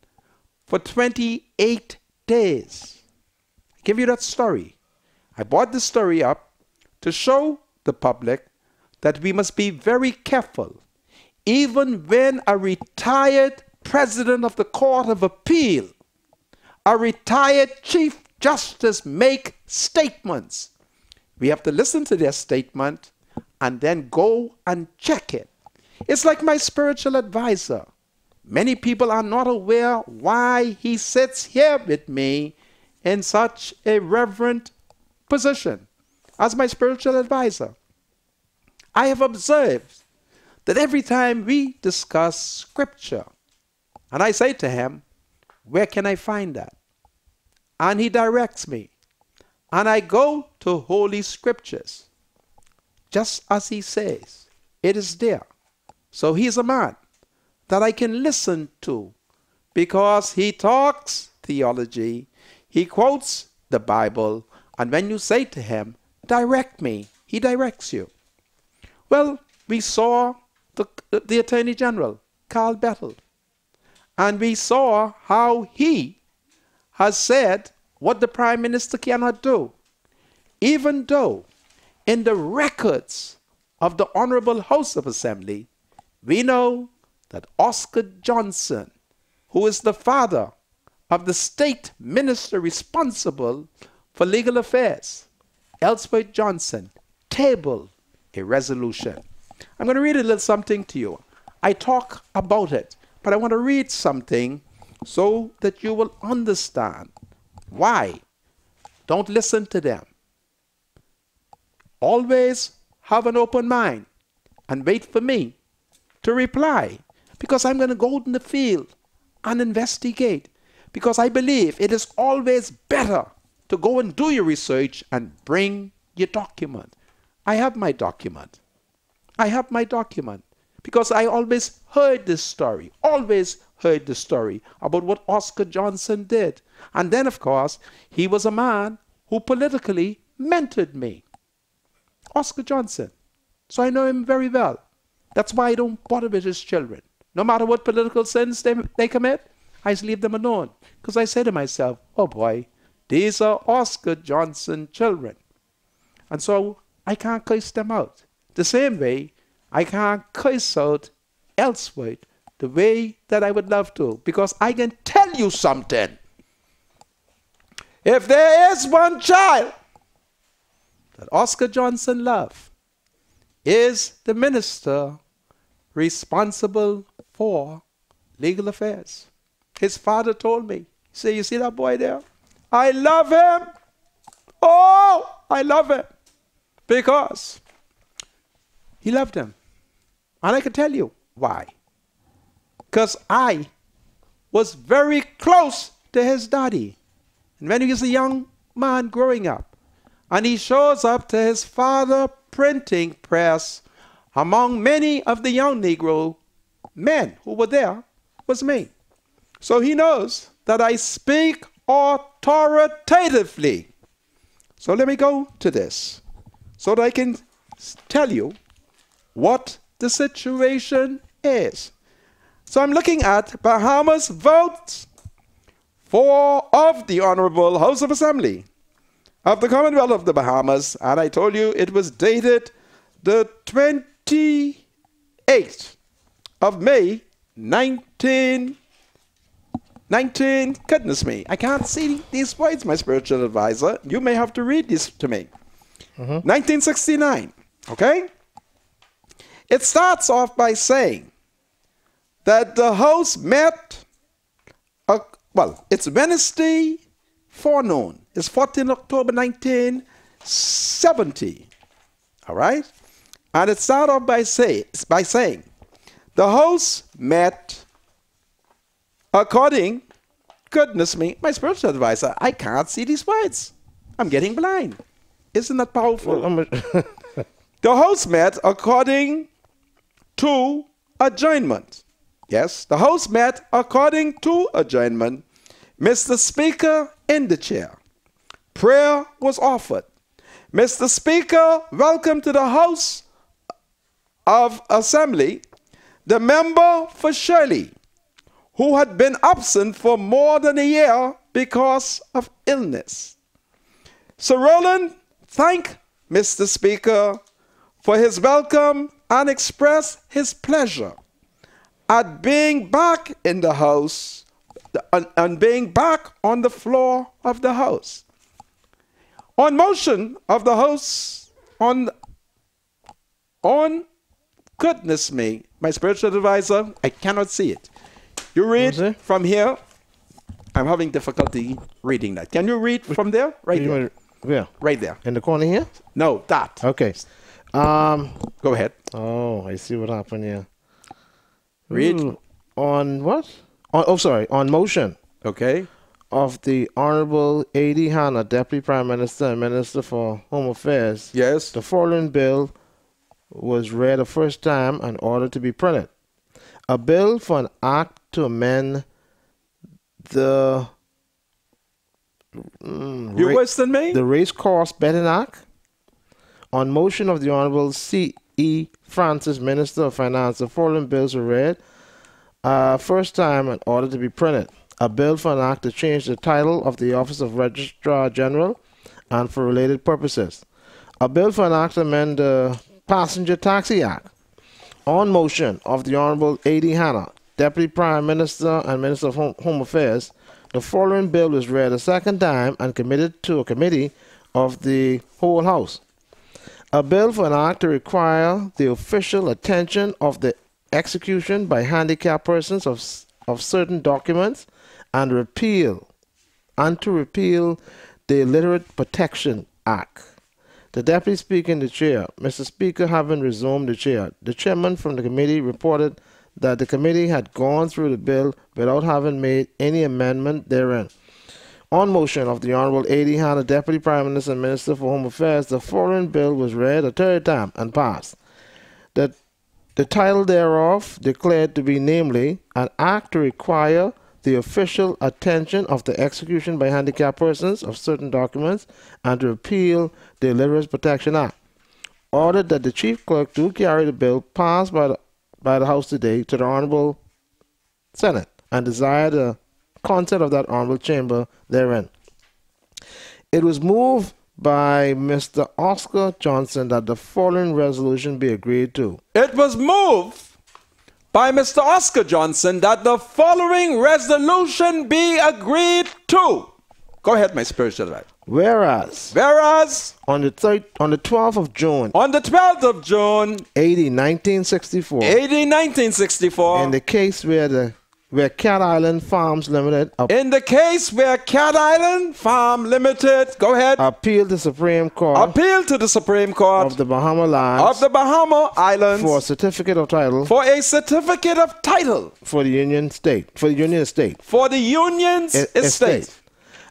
for 28 days. I give you that story. I brought the story up to show the public that we must be very careful. Even when a retired president of the Court of Appeal, a retired Chief Justice make statements, we have to listen to their statement and then go and check it. It's like my spiritual advisor. Many people are not aware why he sits here with me in such a reverent position as my spiritual advisor. I have observed that every time we discuss scripture, and I say to him, where can I find that? And he directs me. And I go to Holy Scriptures. Just as he says, it is there. So he's a man that I can listen to because he talks theology, he quotes the Bible, and when you say to him, direct me, he directs you. Well, we saw the Attorney General, Carl Bettel, and we saw how he has said what the Prime Minister cannot do, even though in the records of the Honorable House of Assembly, we know that Oscar Johnson, who is the father of the state minister responsible for legal affairs, Ellsworth Johnson, tabled a resolution. I'm going to read a little something to you. I talk about it, but I want to read something so that you will understand why. Don't listen to them. Always have an open mind and wait for me to reply, because I'm going to go in the field and investigate, because I believe it is always better to go and do your research and bring your document. I have my document. I have my document because I always heard this story, about what Oscar Johnson did. And then, of course, he was a man who politically mentored me. Oscar Johnson. So I know him very well. That's why I don't bother with his children. No matter what political sins they commit, I just leave them alone. Because I say to myself, oh boy, these are Oscar Johnson children. And so I can't curse them out. the same way I can't curse out elsewhere the way that I would love to, because I can tell you something. If there is one child that Oscar Johnson loved, is the minister responsible for legal affairs. His father told me, he said, you see that boy there? I love him. Oh, I love him. Because he loved him. And I can tell you why. Because I was very close to his daddy. And when he was a young man growing up, and he shows up to his father printing press, among many of the young Negro men who were there was me. So he knows that I speak authoritatively. So let me go to this so that I can tell you what the situation is. So I'm looking at Bahamas votes of the Honorable House of Assembly of the Commonwealth of the Bahamas, and I told you it was dated the 28th of May, 19, goodness me, I can't see these words, my spiritual advisor. You may have to read this to me. 1969, okay? It starts off by saying that the House met, well, it's Wednesday forenoon. It's 14 October 1970, all right? And it starts off by saying, the House met according, goodness me, my spiritual advisor, I can't see these words. I'm getting blind. Isn't that powerful? Well, the House met according to adjournment. Yes, the House met according to adjournment. Mr. Speaker in the chair. Prayer was offered. Mr. Speaker, welcome to the House of Assembly the member for Shirley, who had been absent for more than a year because of illness. Sir Roland thanked Mr. Speaker for his welcome and expressed his pleasure at being back in the House and being back on the floor of the House. On motion of the House, on goodness me, my spiritual advisor, I cannot see it. You read from here. I'm having difficulty reading that. Can you read from there? Right there. Where? Right there. In the corner here? No, that. Okay. Go ahead. Oh, I see what happened here. Read. On what? On motion. Okay. Of the Honorable A.D. Hanna, Deputy Prime Minister and Minister for Home Affairs. Yes. The following bill was read the first time and ordered to be printed. A bill for an act to amend the You worse than me? the Race Course Betting Act. On motion of the Honorable C.E. Francis, Minister of Finance, the following bills were read first time and ordered to be printed. A bill for an act to change the title of the Office of Registrar General and for related purposes. A bill for an act to amend the Passenger Taxi Act. On motion of the Honorable A.D. Hanna, Deputy Prime Minister and Minister of Home Affairs, the following bill was read a second time and committed to a committee of the whole House. A bill for an act to require the official attention of the execution by handicapped persons of certain documents and to repeal the Illiterate Protection Act. The Deputy Speaker in the chair, Mr. Speaker, having resumed the chair, the chairman from the committee reported that the committee had gone through the bill without having made any amendment therein. On motion of the Honorable A.D. Hanna, Deputy Prime Minister and Minister for Home Affairs, the following bill was read a third time and passed. The title thereof declared to be, namely, an act to require the official attention of the execution by handicapped persons of certain documents and to repeal the Illiterate Protection Act. Ordered that the Chief Clerk do carry the bill passed by the House today to the Honorable Senate and desire the consent of that Honorable Chamber therein. It was moved by Mr. Oscar Johnson that the following resolution be agreed to. It was moved by Mr. Oscar Johnson that the following resolution be agreed to. Go ahead, my spiritual life. Whereas On the 12th of June, the 12th of June, AD 1964, in the case where Cat Island Farms Limited in the case where Cat Island Farm Limited, go ahead, appealed to the Supreme Court of the Supreme Court of the Bahama Islands of the Bahama Islands for a certificate of title for a certificate of title for the Union Estate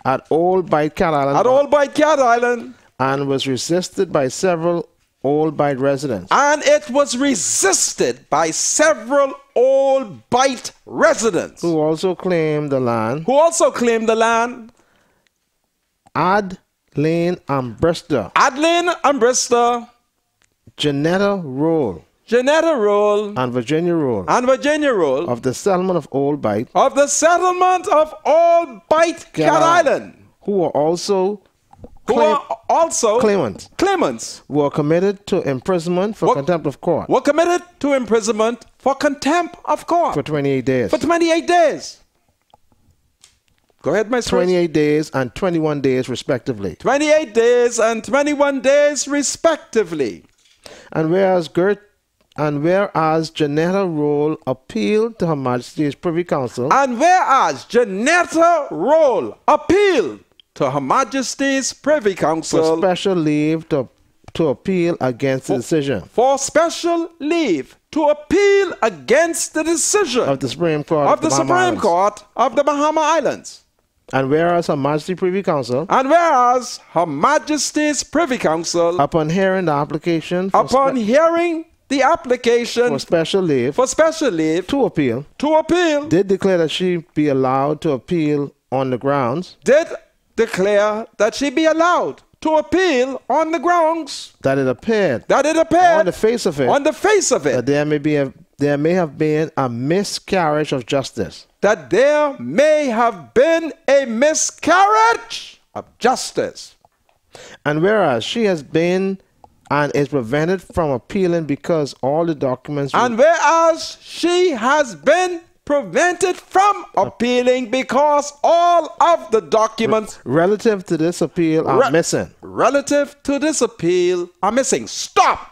at Old Bight Cat Island, and was resisted by several Old Bight residents. And it was resisted by several Old Bight residents who also claimed the land. Adeline Ambrister, Janetta Roll, and Virginia Roll of the settlement of Old Bight, Cat Island, who were also claimants, were committed to imprisonment for contempt of court. For 28 days. Go ahead, my 28 days and 21 days respectively. 28 days and 21 days respectively. And whereas Janetta Roll appealed to Her Majesty's Privy Council, for special leave to appeal against the decision. Of the Supreme Court of the Bahama Islands. And whereas Her Majesty's Privy Council, upon hearing the application for special leave to appeal, did declare that she be allowed to appeal on the grounds that it appeared on the face of it that there may have been a miscarriage of justice. And whereas she has been and is prevented from appealing because all the documents relative to this appeal are missing. Stop!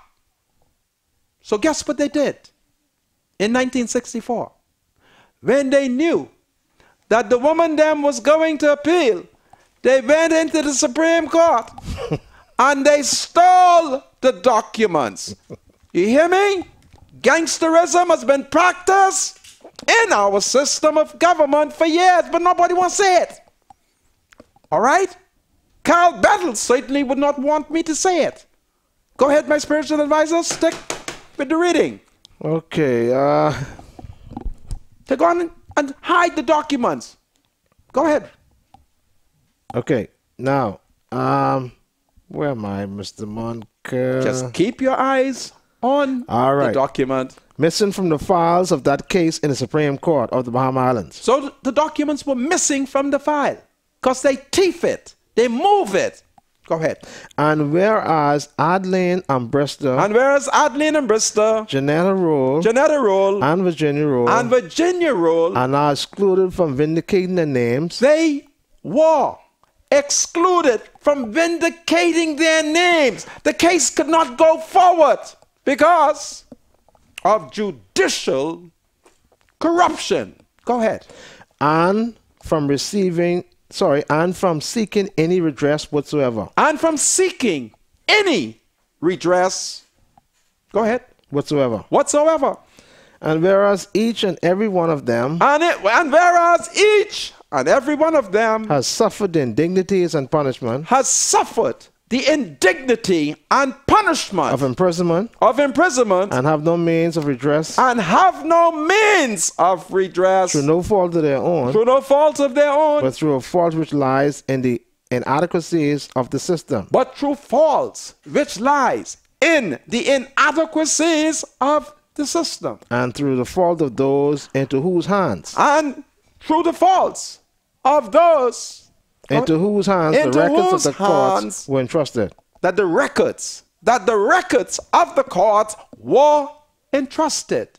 So guess what they did in 1964? When they knew that the woman them was going to appeal, they went into the Supreme Court and they stole the documents. You hear me? Gangsterism has been practiced in our system of government for years, but nobody wants to say it. All right? Carl Bettel certainly would not want me to say it. Go ahead, my spiritual advisor, stick with the reading. Okay, Take on and hide the documents. Go ahead. Okay, now, where am I, Mr. Monker? Just keep your eyes on the document. Missing from the files of that case in the Supreme Court of the Bahama Islands. So the documents were missing from the file because they thief it. They move it. Go ahead. And whereas Adeline Ambrister, Janetta Roll, and Virginia Roll, are now excluded from vindicating their names. They were excluded from vindicating their names. The case could not go forward because of judicial corruption. Go ahead. And from seeking any redress whatsoever. Go ahead. Whatsoever. And whereas each and every one of them has suffered the indignities and punishment of imprisonment and have no means of redress through no fault of their own, but through a fault which lies in the inadequacies of the system. And through the fault of those into whose hands into whose hands the Into records of whose the courts hands were entrusted. that the records of the courts were entrusted.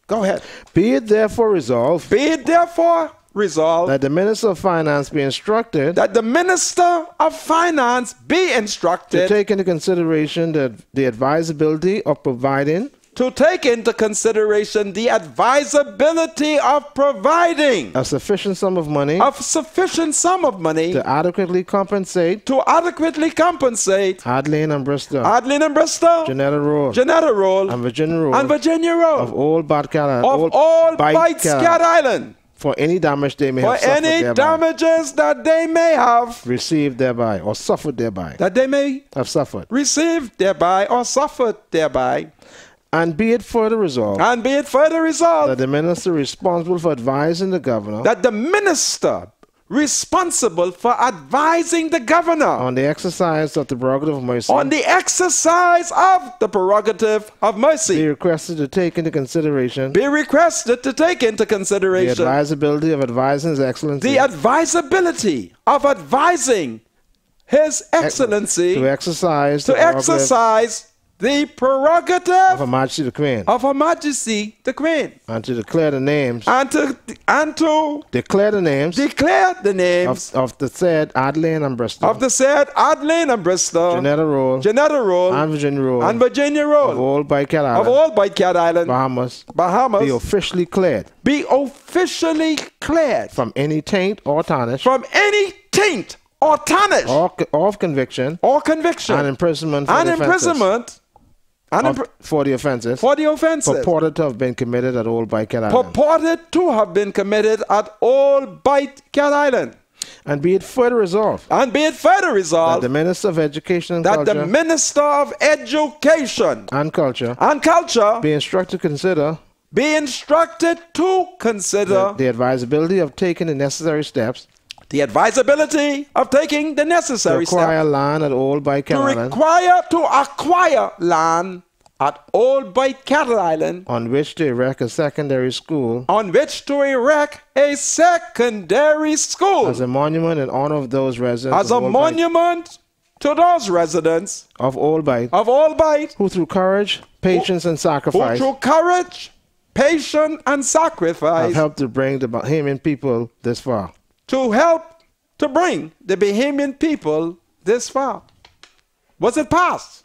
Go ahead. Be it therefore resolved Be it therefore resolved that the Minister of Finance be instructed that the Minister of Finance be to instructed take into consideration the advisability of providing to take into consideration the advisability of providing a sufficient sum of money a sufficient sum of money to adequately compensate to adequately compensate Adeline and Bristol, Adeline and Bristol, Janetta Road, Janetta Roll, and Virginia Road, and Virginia Road of Old Batcat of all Bites Cat Island for any damage they may for have suffered any thereby, damages that they may have received thereby, or suffered thereby, that they may have suffered. received thereby or suffered thereby. And be it further resolved And be it further resolved that the minister responsible for advising the governor that the minister responsible for advising the governor on the exercise of the prerogative of mercy on the exercise of the prerogative of be mercy requested to take into consideration be requested to take into the consideration advisability of advising His Excellency the advisability of advising His Excellency to exercise the to prerogative exercise the of prerogative Her Majesty the Queen, of Her Majesty the Queen, and to declare the names and to declare the names declare the names of the said Adeline and Bristol, of the said Adeline and Bristol, Janetta Road, Janetta Roll, and Virginia Road, and Virginia Roll, of Old Batcat of Island, all Bight Cat Island, Bahamas, Bahamas, be officially cleared be officially cleared from any taint or tarnish from any taint or tarnish or of conviction or conviction and imprisonment for and the offenses imprisonment for the offenses for the offenses purported to have been committed at Old Batcat Island. purported to have been committed at all Bight Cat Island. And be it further resolved And be it further that resolved the Minister of Education and that Culture the Minister of Education and Culture and Culture be instructed to consider be instructed to consider the advisability of taking the necessary steps the advisability of taking the to necessary acquire steps land at Old Batcat Island to acquire land at Old Bight Cat Island on which to erect a secondary school on which to erect a secondary school as a monument in honor of those residents as a of Old Bight- monument to those residents of Old Bight of Old Bight who through courage, patience, and who sacrifice through courage, patience, and have sacrifice helped to bring the Bahamian people this far. to help to bring the Bahamian people this far. Was it passed?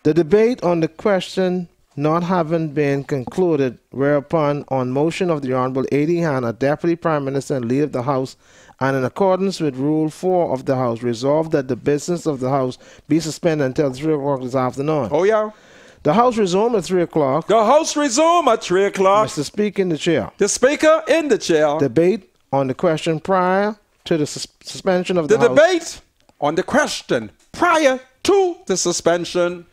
The debate on the question not having been concluded, whereupon, on motion of the Honorable A.D. Hanna, Deputy Prime Minister and Leader of the House, and in accordance with Rule 4 of the House, resolved that the business of the House be suspended until 3 o'clock this afternoon. Oh, yeah. The House resumed at 3 o'clock. The House resumed at 3 o'clock. Mr. Speaker in the chair. The Speaker in the chair. Debate on the question prior to the suspension of The the House debate on the question prior to the suspension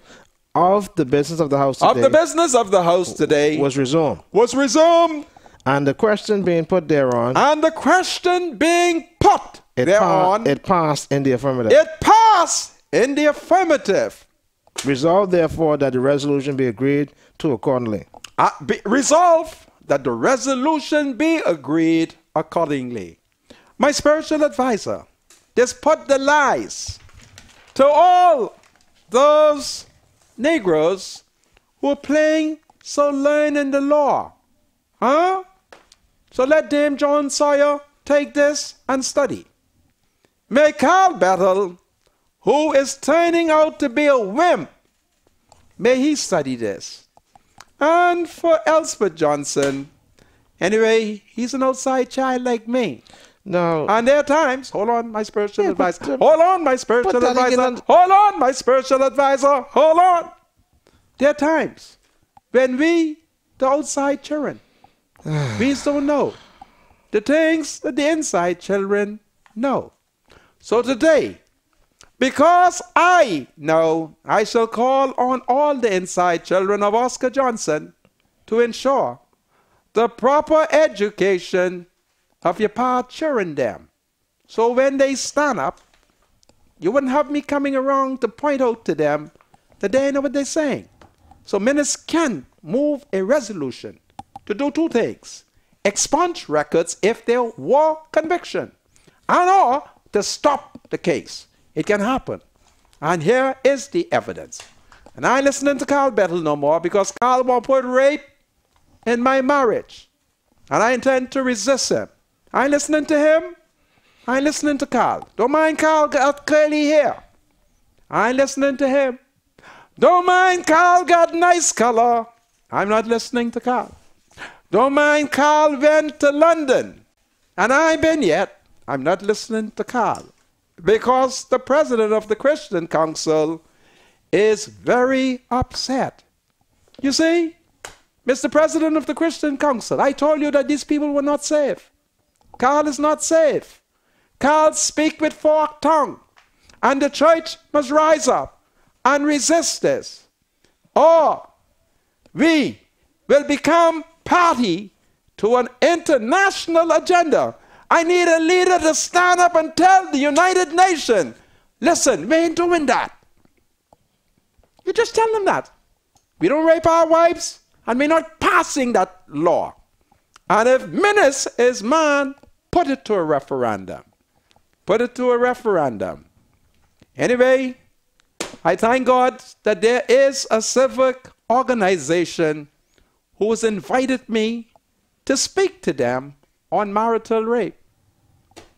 of the business of the House today of the business of the House today was resumed. And The question being put thereon, the question being put thereon, it passed in the affirmative. it passed in the affirmative. Resolved, therefore, that the resolution be agreed to accordingly. Resolve that the resolution be agreed accordingly. My spiritual advisor, just put the lies to all those Negroes who are playing so learned in the law. Huh? So let Dame John Sawyer take this and study. May Carl Battle, who is turning out to be a wimp, may he study this. And for Elspeth Johnson, anyway, he's an outside child like me. Now, And there are times, hold on, my spiritual but, advisor. Hold on, my spiritual but that advisor. again- Hold on, my spiritual advisor. Hold on. There are times when we, the outside children, we don't know the things that the inside children know. So today, because I know, I shall call on all the inside children of Oscar Johnson to ensure the proper education of your part children them. So when they stand up, you wouldn't have me coming around to point out to them that they know what they're saying. So ministers can move a resolution to do two things. Expunge records if there were conviction and or to stop the case. It can happen. And here is the evidence. And I ain't listening to Carl Bettel no more because Carl won't put rape in my marriage. And I intend to resist him. I ain't listening to him. I ain't listening to Carl. Don't mind Carl got curly hair. I ain't listening to him. Don't mind Carl got nice color. I'm not listening to Carl. Don't mind Carl went to London. And I ain't been yet. I'm not listening to Carl. Because the president of the Christian Council is very upset. You see, Mr. President of the Christian Council, I told you that these people were not safe. Carl is not safe. Carl speak with forked tongue. And the church must rise up and resist this. Or we will become party to an international agenda. I need a leader to stand up and tell the United Nations, listen, we ain't doing that. You just tell them that. We don't rape our wives, and we're not passing that law. And if Minnis is man, put it to a referendum. Put it to a referendum. Anyway, I thank God that there is a civic organization who has invited me to speak to them on marital rape.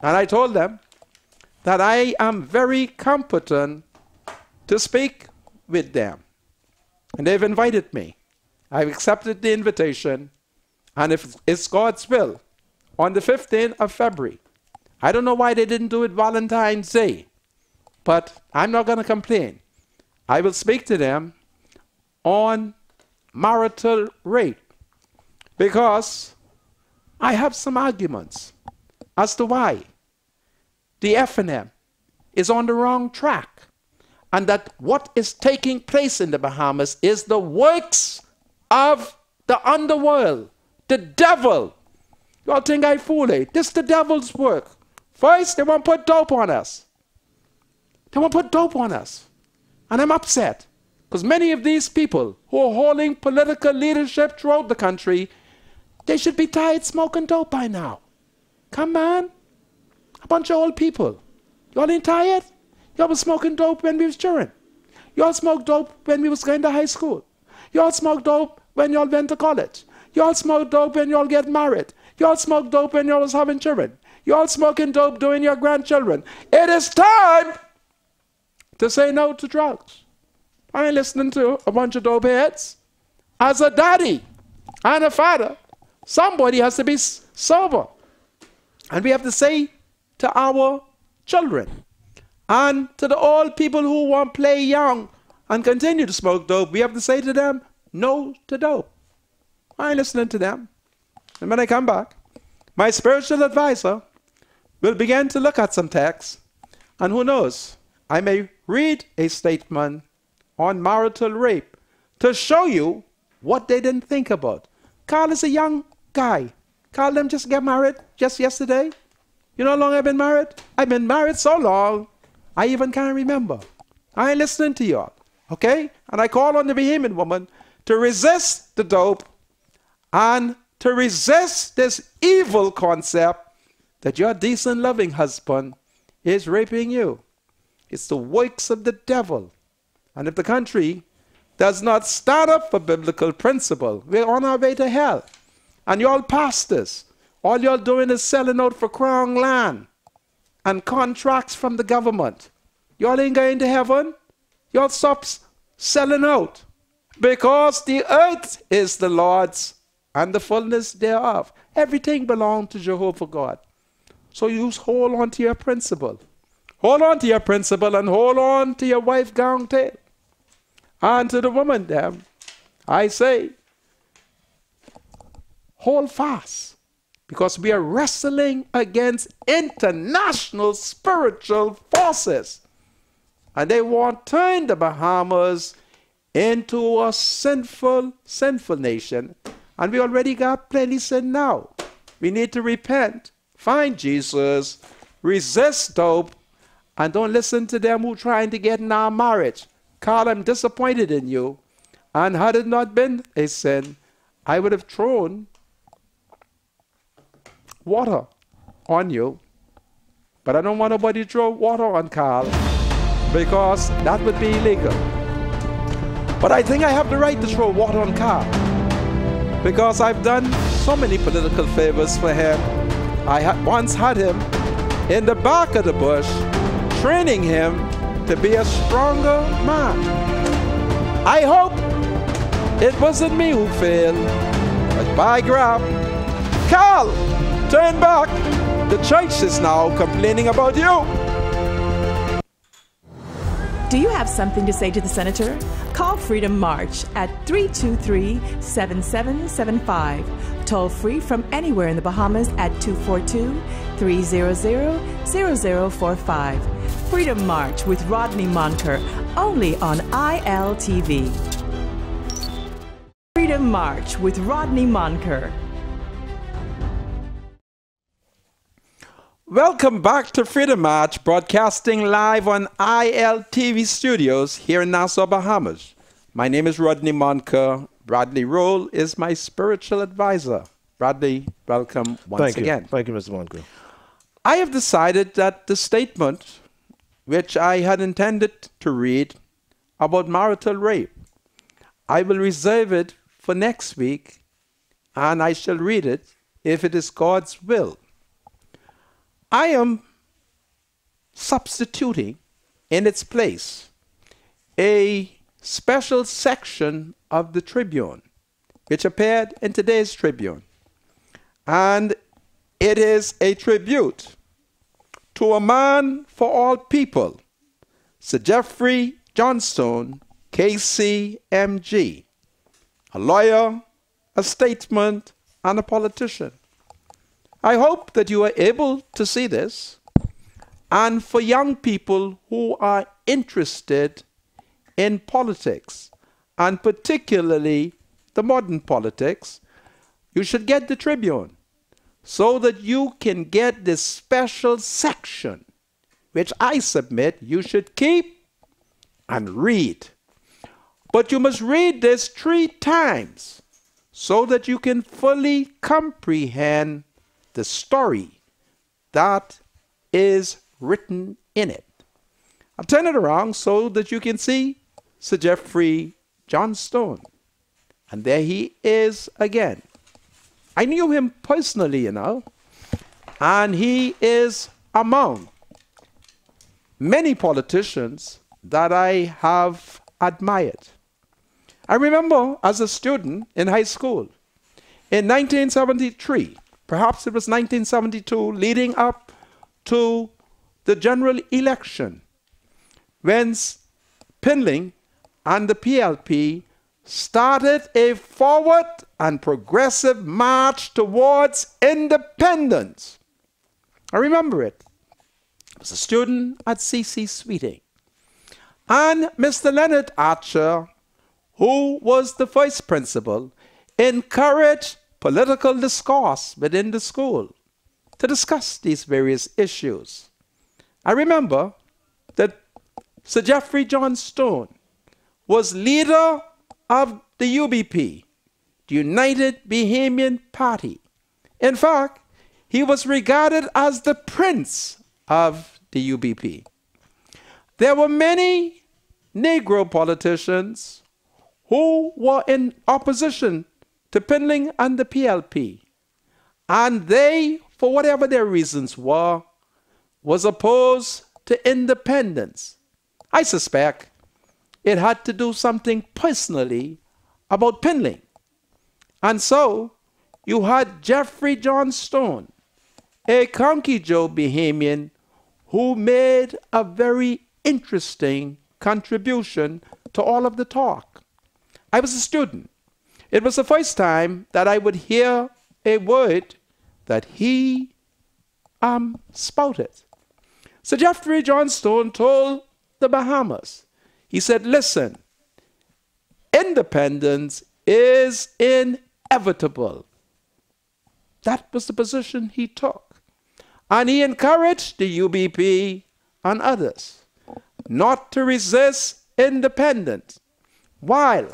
And I told them that I am very competent to speak with them. And they've invited me. I've accepted the invitation. And if it's God's will, on the 15th of February, I don't know why they didn't do it Valentine's Day, but I'm not going to complain. I will speak to them on marital rape because I have some arguments as to why the F&M is on the wrong track and that what is taking place in the Bahamas is the works of the underworld, the devil. You all think I fool it? This is the devil's work. First, they want to put dope on us. They want to put dope on us. And I'm upset because many of these people who are holding political leadership throughout the country, they should be tired smoking dope by now. Come on. A bunch of old people. Y'all ain't tired? Y'all was smoking dope when we was children. Y'all smoked dope when we was going to high school. Y'all smoked dope when y'all went to college. Y'all smoked dope when y'all get married. Y'all smoked dope when y'all was having children. Y'all smoking dope doing your grandchildren. It is time to say no to drugs. I ain't listening to a bunch of dope heads. As a daddy and a father, somebody has to be sober. And we have to say to our children and to the old people who want to play young and continue to smoke dope, we have to say to them, no to dope. I ain't listening to them. And when I come back, my spiritual advisor will begin to look at some texts, and who knows, I may read a statement on marital rape to show you what they didn't think about. Carl is a young guy. Carl them just get married just yesterday. You know how long I've been married? I've been married so long, I even can't remember. I ain't listening to y'all, okay? And I call on the Bahamian woman to resist the dope and to resist this evil concept that your decent, loving husband is raping you. It's the works of the devil. And if the country does not stand up for biblical principle, we're on our way to hell. And y'all pastors, all y'all doing is selling out for crown land and contracts from the government. Y'all ain't going to heaven. Y'all stop selling out. Because the earth is the Lord's and the fullness thereof. Everything belongs to Jehovah God. So you hold on to your principle. Hold on to your principle and hold on to your wife gown tail. And to the woman there, I say, hold fast. Because we are wrestling against international spiritual forces. And they want to turn the Bahamas into a sinful nation. And we already got plenty sin now. We need to repent, find Jesus, resist dope, and don't listen to them who are trying to get in our marriage. Carl, I'm disappointed in you. And had it not been a sin, I would have thrown water on you But I don't want nobody to throw water on Carl because that would be illegal. But I think I have the right to throw water on Carl because I've done so many political favors for him. I once had him in the back of the bush, training him to be a stronger man. I hope it wasn't me who failed, but by grab, Carl, turn back. The church is now complaining about you. Do you have something to say to the senator? Call Freedom March at 323-7775. Toll free from anywhere in the Bahamas at 242-300-0045. Freedom March with Rodney Monker, only on ILTV. Freedom March with Rodney Monker. Welcome back to Freedom March, broadcasting live on ILTV studios here in Nassau, Bahamas. My name is Rodney Monker. Bradley Roll is my spiritual advisor. Bradley, welcome once again. Thank you, Mr. Monker. I have decided that the statement, which I had intended to read about marital rape, I will reserve it for next week, and I shall read it if it is God's will. I am substituting in its place a special section of the Tribune, which appeared in today's Tribune. And it is a tribute to a man for all people, Sir Jeffrey Johnstone, KCMG, a lawyer, a statesman, and a politician. I hope that you are able to see this. And for young people who are interested in politics, and particularly the modern politics, you should get the Tribune so that you can get this special section, which I submit you should keep and read. But you must read this 3 times so that you can fully comprehend the story that is written in it. I'll turn it around so that you can see Sir Jeffrey Johnstone. And there he is again. I knew him personally, you know, and he is among many politicians that I have admired. I remember as a student in high school in 1973, perhaps it was 1972, leading up to the general election, when Pinling and the PLP started a forward and progressive march towards independence. I remember it. I was a student at C.C. Sweeting. And Mr. Leonard Archer, who was the vice principal, encouraged political discourse within the school to discuss these various issues. I remember that Sir Jeffrey Johnstone was leader of the UBP, the United Bahamian Party. In fact, he was regarded as the prince of the UBP. There were many Negro politicians who were in opposition to Pinling and the PLP. And they, for whatever their reasons were, was opposed to independence. I suspect it had to do something personally about Pinling. And so you had Jeffrey Johnstone, a Conkey Joe Bahamian, who made a very interesting contribution to all of the talk. I was a student. It was the first time that I would hear a word that he spouted. So Jeffrey Johnstone told the Bahamas, he said, listen, independence is inevitable. That was the position he took. And he encouraged the UBP and others not to resist independence, while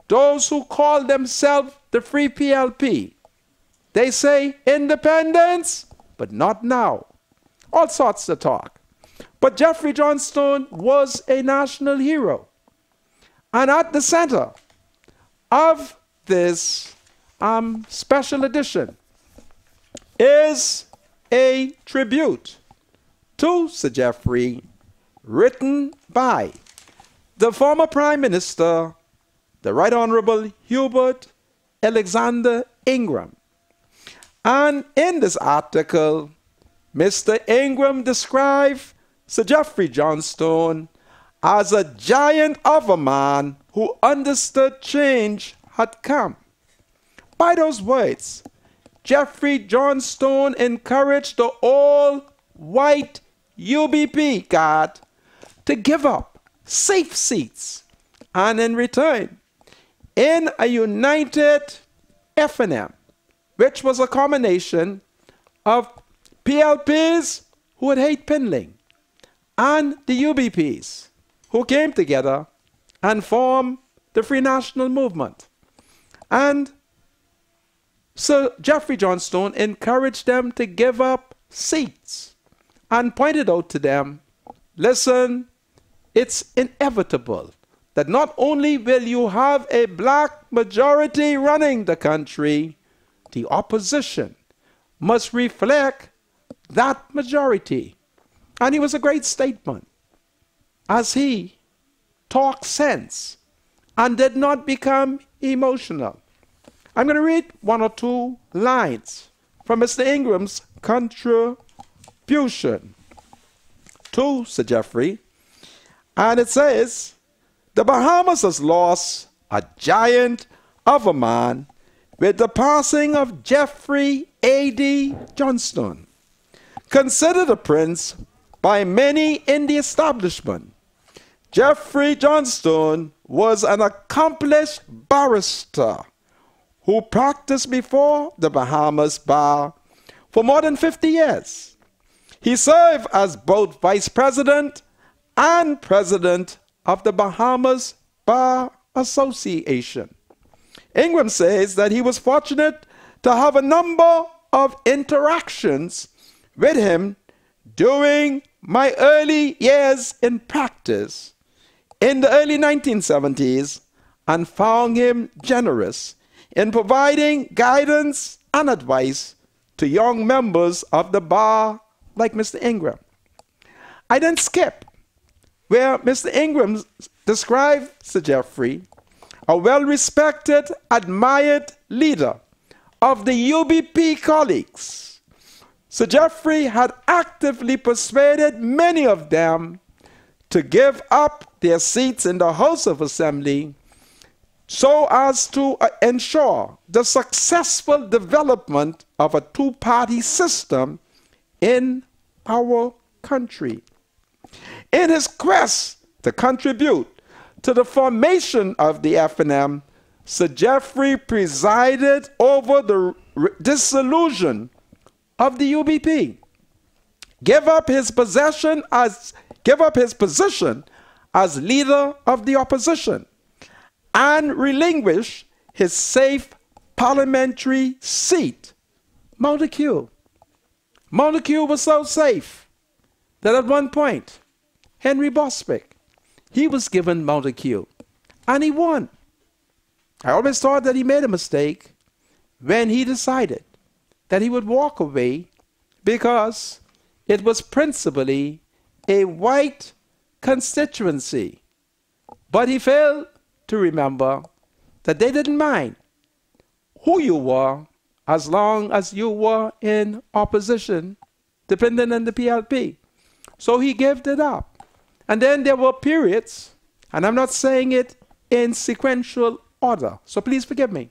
those who call themselves the Free PLP, they say independence, but not now. all sorts of talk. But Jeffrey Johnstone was a national hero. And at the center of this special edition is a tribute to Sir Jeffrey written by the former Prime Minister, the Right Honorable Hubert Alexander Ingram. And in this article, Mr. Ingram described Sir Jeffrey Johnstone as a giant of a man who understood change had come. By those words, Jeffrey Johnstone encouraged the all-white UBP guard to give up safe seats, and in return, in a united F&M, which was a combination of PLPs who would hate Pinling and the UBPs who came together and formed the Free National Movement. And Sir Jeffrey Johnstone encouraged them to give up seats and pointed out to them, listen, it's inevitable that not only will you have a black majority running the country, the opposition must reflect that majority. And it was a great statement as he talked sense and did not become emotional. I'm going to read one or two lines from Mr. Ingram's contribution to Sir Jeffrey. And it says, the Bahamas has lost a giant of a man with the passing of Jeffrey A.D. Johnstone, considered a prince by many in the establishment. Jeffrey Johnstone was an accomplished barrister who practiced before the Bahamas bar for more than 50 years. He served as both vice president and president of the Bahamas Bar Association. Ingram says that he was fortunate to have a number of interactions with him during my early years in practice in the early 1970s and found him generous in providing guidance and advice to young members of the bar like Mr. Ingram. I then skip where Mr. Ingram described Sir Jeffrey, a well-respected, admired leader of the UBP colleagues. Sir Jeffrey had actively persuaded many of them to give up their seats in the House of Assembly so as to ensure the successful development of a two-party system in our country. In his quest to contribute to the formation of the F&M, Sir Jeffrey presided over the dissolution of the UBP, gave up his position as leader of the opposition, and relinquish his safe parliamentary seat, Montecue. Montecue was so safe that at one point, Henry Boswick, he was given Montecue, and he won. I always thought that he made a mistake when he decided that he would walk away because it was principally a white constituency. But he failed to remember that they didn't mind who you were as long as you were in opposition, depending on the PLP. So he gave it up. And then there were periods, and I'm not saying it in sequential order, so please forgive me.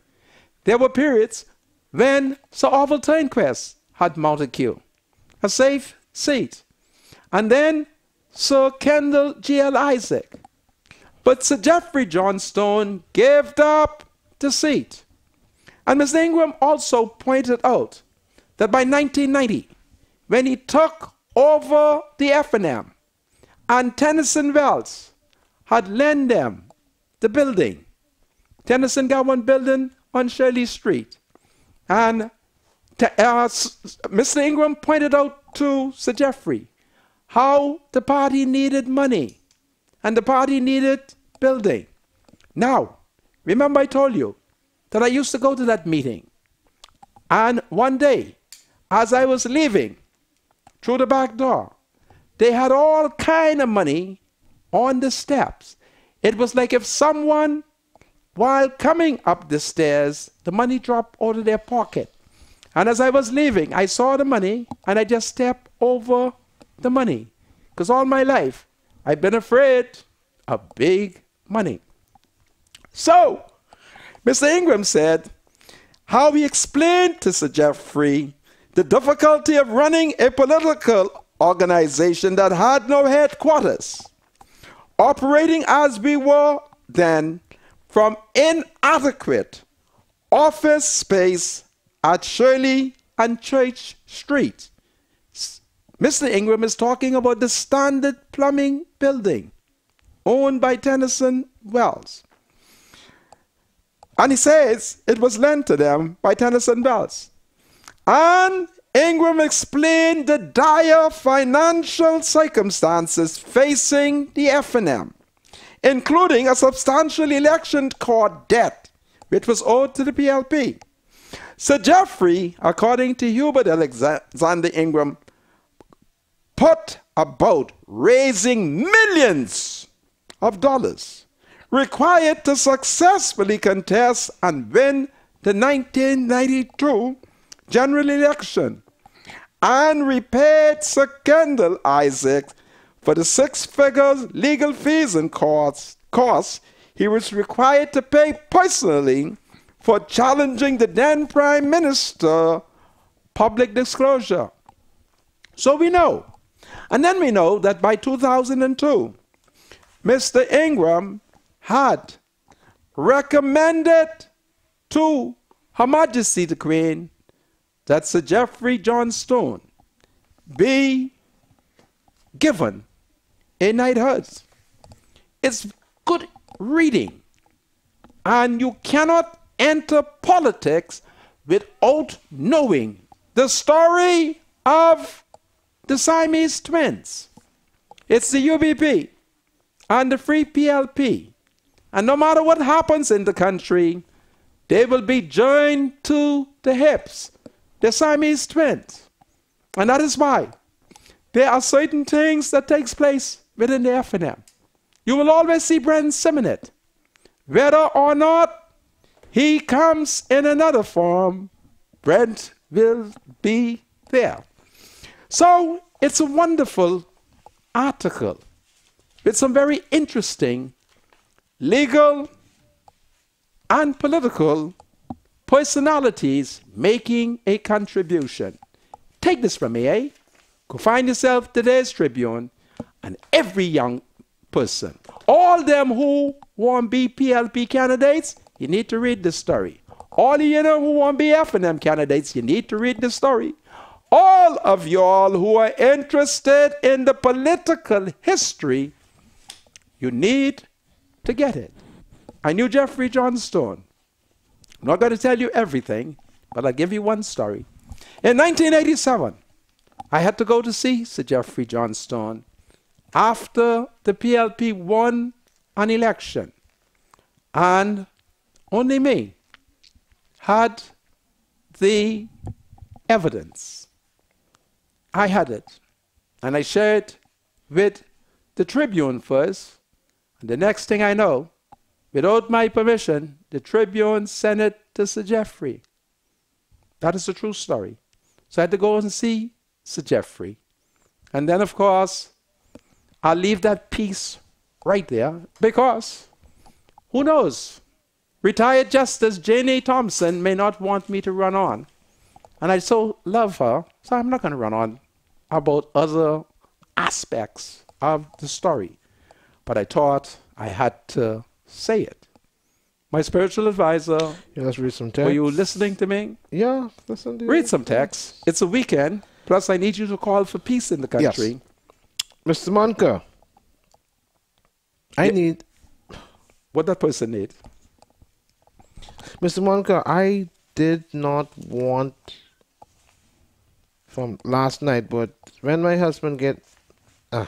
There were periods when Sir Orville Turnquest had Montecue, a safe seat. And then Sir Kendall G.L. Isaac. But Sir Jeffrey Johnstone gave up the seat. And Mr. Ingram also pointed out that by 1990, when he took over the F&M, and Tennyson Wells had lent them the building. Tennyson got one building on Shirley Street. And Mr. Ingram pointed out to Sir Geoffrey how the party needed money and the party needed building. Now, remember I told you that I used to go to that meeting. And one day, as I was leaving through the back door, they had all kind of money on the steps. It was like if someone, while coming up the stairs, the money dropped out of their pocket. And as I was leaving, I saw the money and I just stepped over the money. Because all my life, I've been afraid of big money. So, Mr. Ingram said how he explained to Sir Geoffrey the difficulty of running a political organization that had no headquarters, operating as we were then from inadequate office space at Shirley and Church Street. Mr. Ingram is talking about the Standard Plumbing building owned by Tennyson Wells. And he says it was lent to them by Tennyson Wells. And Ingram explained the dire financial circumstances facing the F&M, including a substantial election court debt, which was owed to the PLP. Sir Geoffrey, according to Hubert Alexander Ingram, put about raising millions of dollars required to successfully contest and win the 1992 general election, and repaid Sir Kendall Isaacs for the 6 figures legal fees and costs he was required to pay personally for challenging the then Prime Minister public disclosure. So we know. And then we know that by 2002, Mr. Ingram had recommended to Her Majesty the Queen that Sir Geoffrey Johnstone be given a knighthood. It's good reading. And you cannot enter politics without knowing the story of the Siamese twins. It's the UBP and the Free PLP. And no matter what happens in the country, they will be joined to the hips. The Siamese twins. And that is why there are certain things that takes place within the F&M. You will always see Brent Simonet. Whether or not he comes in another form, Brent will be there. So it's a wonderful article with some very interesting legal and political personalities making a contribution. Take this from me, eh? Go find yourself today's Tribune, and every young person, all them who want to be PLP candidates, you need to read this story. All of you know who want to be F&M candidates, you need to read the story. All of y'all who are interested in the political history, you need to get it. I knew Geoffrey Johnstone. I'm not going to tell you everything, but I'll give you one story. In 1987, I had to go to see Sir Geoffrey Johnstone after the PLP won an election. And only me had the evidence. I had it. And I shared with the Tribune first. And the next thing I know, without my permission, the Tribune sent it to Sir Geoffrey. That is a true story. So I had to go and see Sir Geoffrey. And then, of course, I'll leave that piece right there because, who knows, retired Justice Jane A. Thompson may not want me to run on. And I so love her, so I'm not going to run on about other aspects of the story. But I thought I had to say it. My spiritual advisor. Yeah, let's read some text. Were you listening to me? Yeah, listen to you. Read some text. It's a weekend. Plus, I need you to call for peace in the country. Yes. Mr. Monka, I need... What that person need? Mr. Monka, I did not want from last night, but when my husband get... yeah,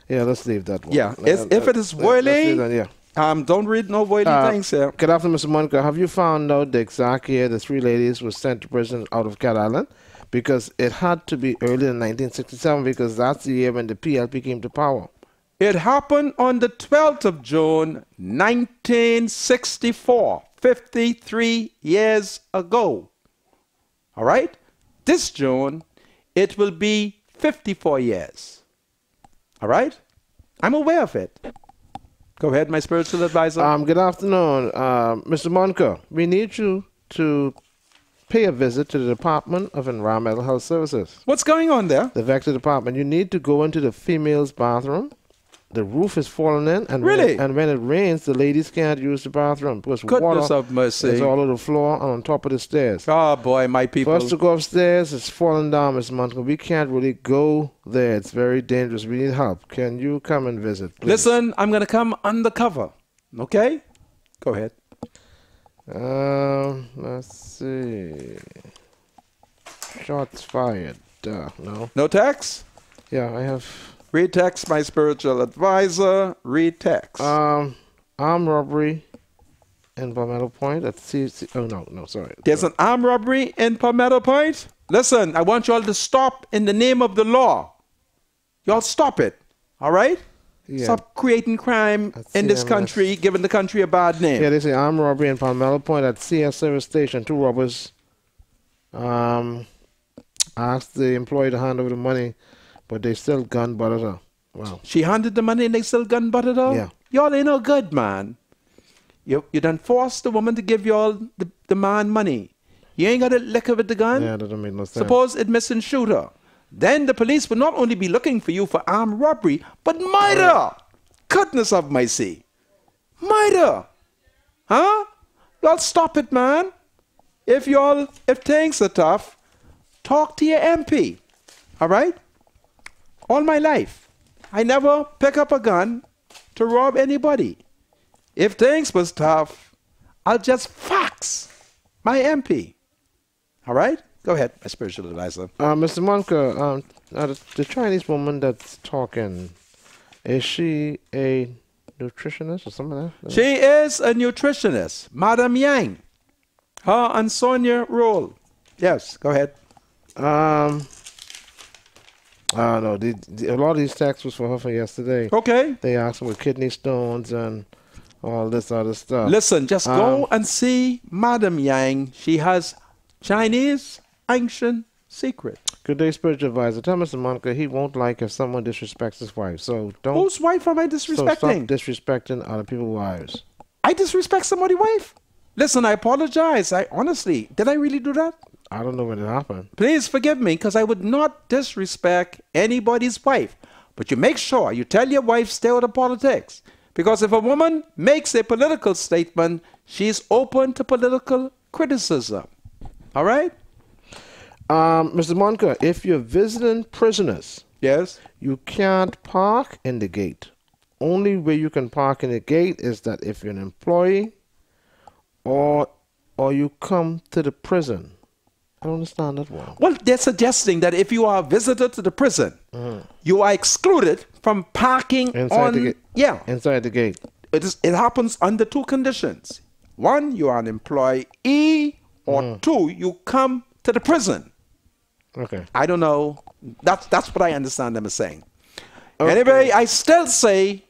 let's leave that one. Yeah, if it is worldly, yeah. Don't read no worldly things here. Good afternoon, Mr. Monica. Have you found out the exact year the three ladies were sent to prison out of Cat Island? Because it had to be early in 1967 because that's the year when the PLP came to power. It happened on the 12th of June, 1964, 53 years ago. All right? This June, it will be 54 years. All right? I'm aware of it. Go ahead, my spiritual advisor. Good afternoon, Mr. Monica. We need you to pay a visit to the Department of Environmental Health Services. What's going on there? The Vector Department. You need to go into the female's bathroom. The roof is falling in, and really? When it rains, the ladies can't use the bathroom because Goodness water of mercy. is all over the floor and on top of the stairs. Oh boy, my people. For us to go upstairs, it's falling down, Mr. Monica. We can't really go there. It's very dangerous. We need help. Can you come and visit, please? Listen, I'm going to come undercover. Okay? Go ahead. Let's see. Shots fired. No. No text? Yeah, I have. Read text, my spiritual advisor. Read text. Armed robbery in Palmetto Point. No, sorry. There's an armed robbery in Palmetto Point. Listen, I want you all to stop in the name of the law. Y'all stop it. All right? Yeah. Stop creating crime in this country, giving the country a bad name. Yeah, they say armed robbery in Palmetto Point at CS service station. Two robbers asked the employee to hand over the money, but they still gun butted her. Wow. She handed the money and they still gun butted her? Yeah. Y'all ain't no good, man. You done forced the woman to give y'all the man money. You ain't got a liquor with the gun? Yeah, that doesn't make no sense. Suppose it missing shooter. Then the police will not only be looking for you for armed robbery, but murder. Goodness of mercy. Murder. Huh? Y'all stop it, man. If things are tough, talk to your MP. All right? All my life, I never pick up a gun to rob anybody. If things was tough, I'll just fax my MP. All right? Go ahead, my spiritual advisor. Mr. Monica, the Chinese woman that's talking, is she a nutritionist or something like that? She is a nutritionist, Madam Yang. Her and Sonia Roll. Yes, go ahead. No, a lot of these texts was for her for yesterday. Okay. They asked her with kidney stones and all this other stuff. Listen, just go and see Madam Yang. She has Chinese ancient secret. Good day, spiritual advisor. Tell Mr. Monica he won't like if someone disrespects his wife. So don't. Whose wife am I disrespecting? So stop disrespecting other people's wives. I disrespect somebody's wife? Listen, I apologize. Honestly, did I really do that? I don't know when it happened. Please forgive me, because I would not disrespect anybody's wife. But you make sure you tell your wife stay out of politics. Because if a woman makes a political statement, she's open to political criticism. All right? Mr. Monica, if you're visiting prisoners, yes, you can't park in the gate. Only way you can park in the gate is that if you're an employee or you come to the prison. I don't understand that one. Well, they're suggesting that if you are a visitor to the prison, you are excluded from parking inside the gate. Yeah, inside the gate. It happens under two conditions. One, you are an employee, or two, you come to the prison. Okay. I don't know. That's what I understand them as saying. Okay. Anyway, I still say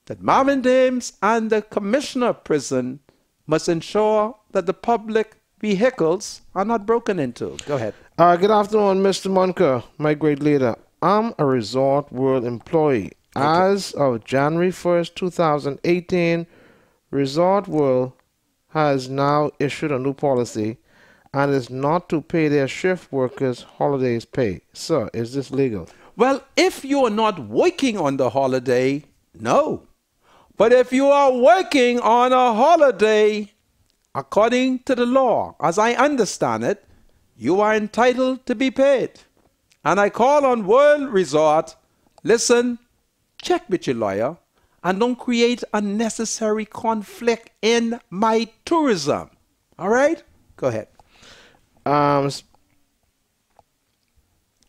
that Marvin Dames and the commissioner of prison must ensure that the public vehicles are not broken into. Go ahead. Good afternoon, Mr. Monica, my great leader. I'm a Resort World employee. As of January 1st, 2018, Resort World has now issued a new policy and is not to pay their shift workers holidays pay. Sir, is this legal? Well, if you are not working on the holiday, no. But if you are working on a holiday, according to the law, as I understand it, you are entitled to be paid. And I call on World Resort, listen, check with your lawyer, and don't create unnecessary conflict in my tourism. All right? Go ahead.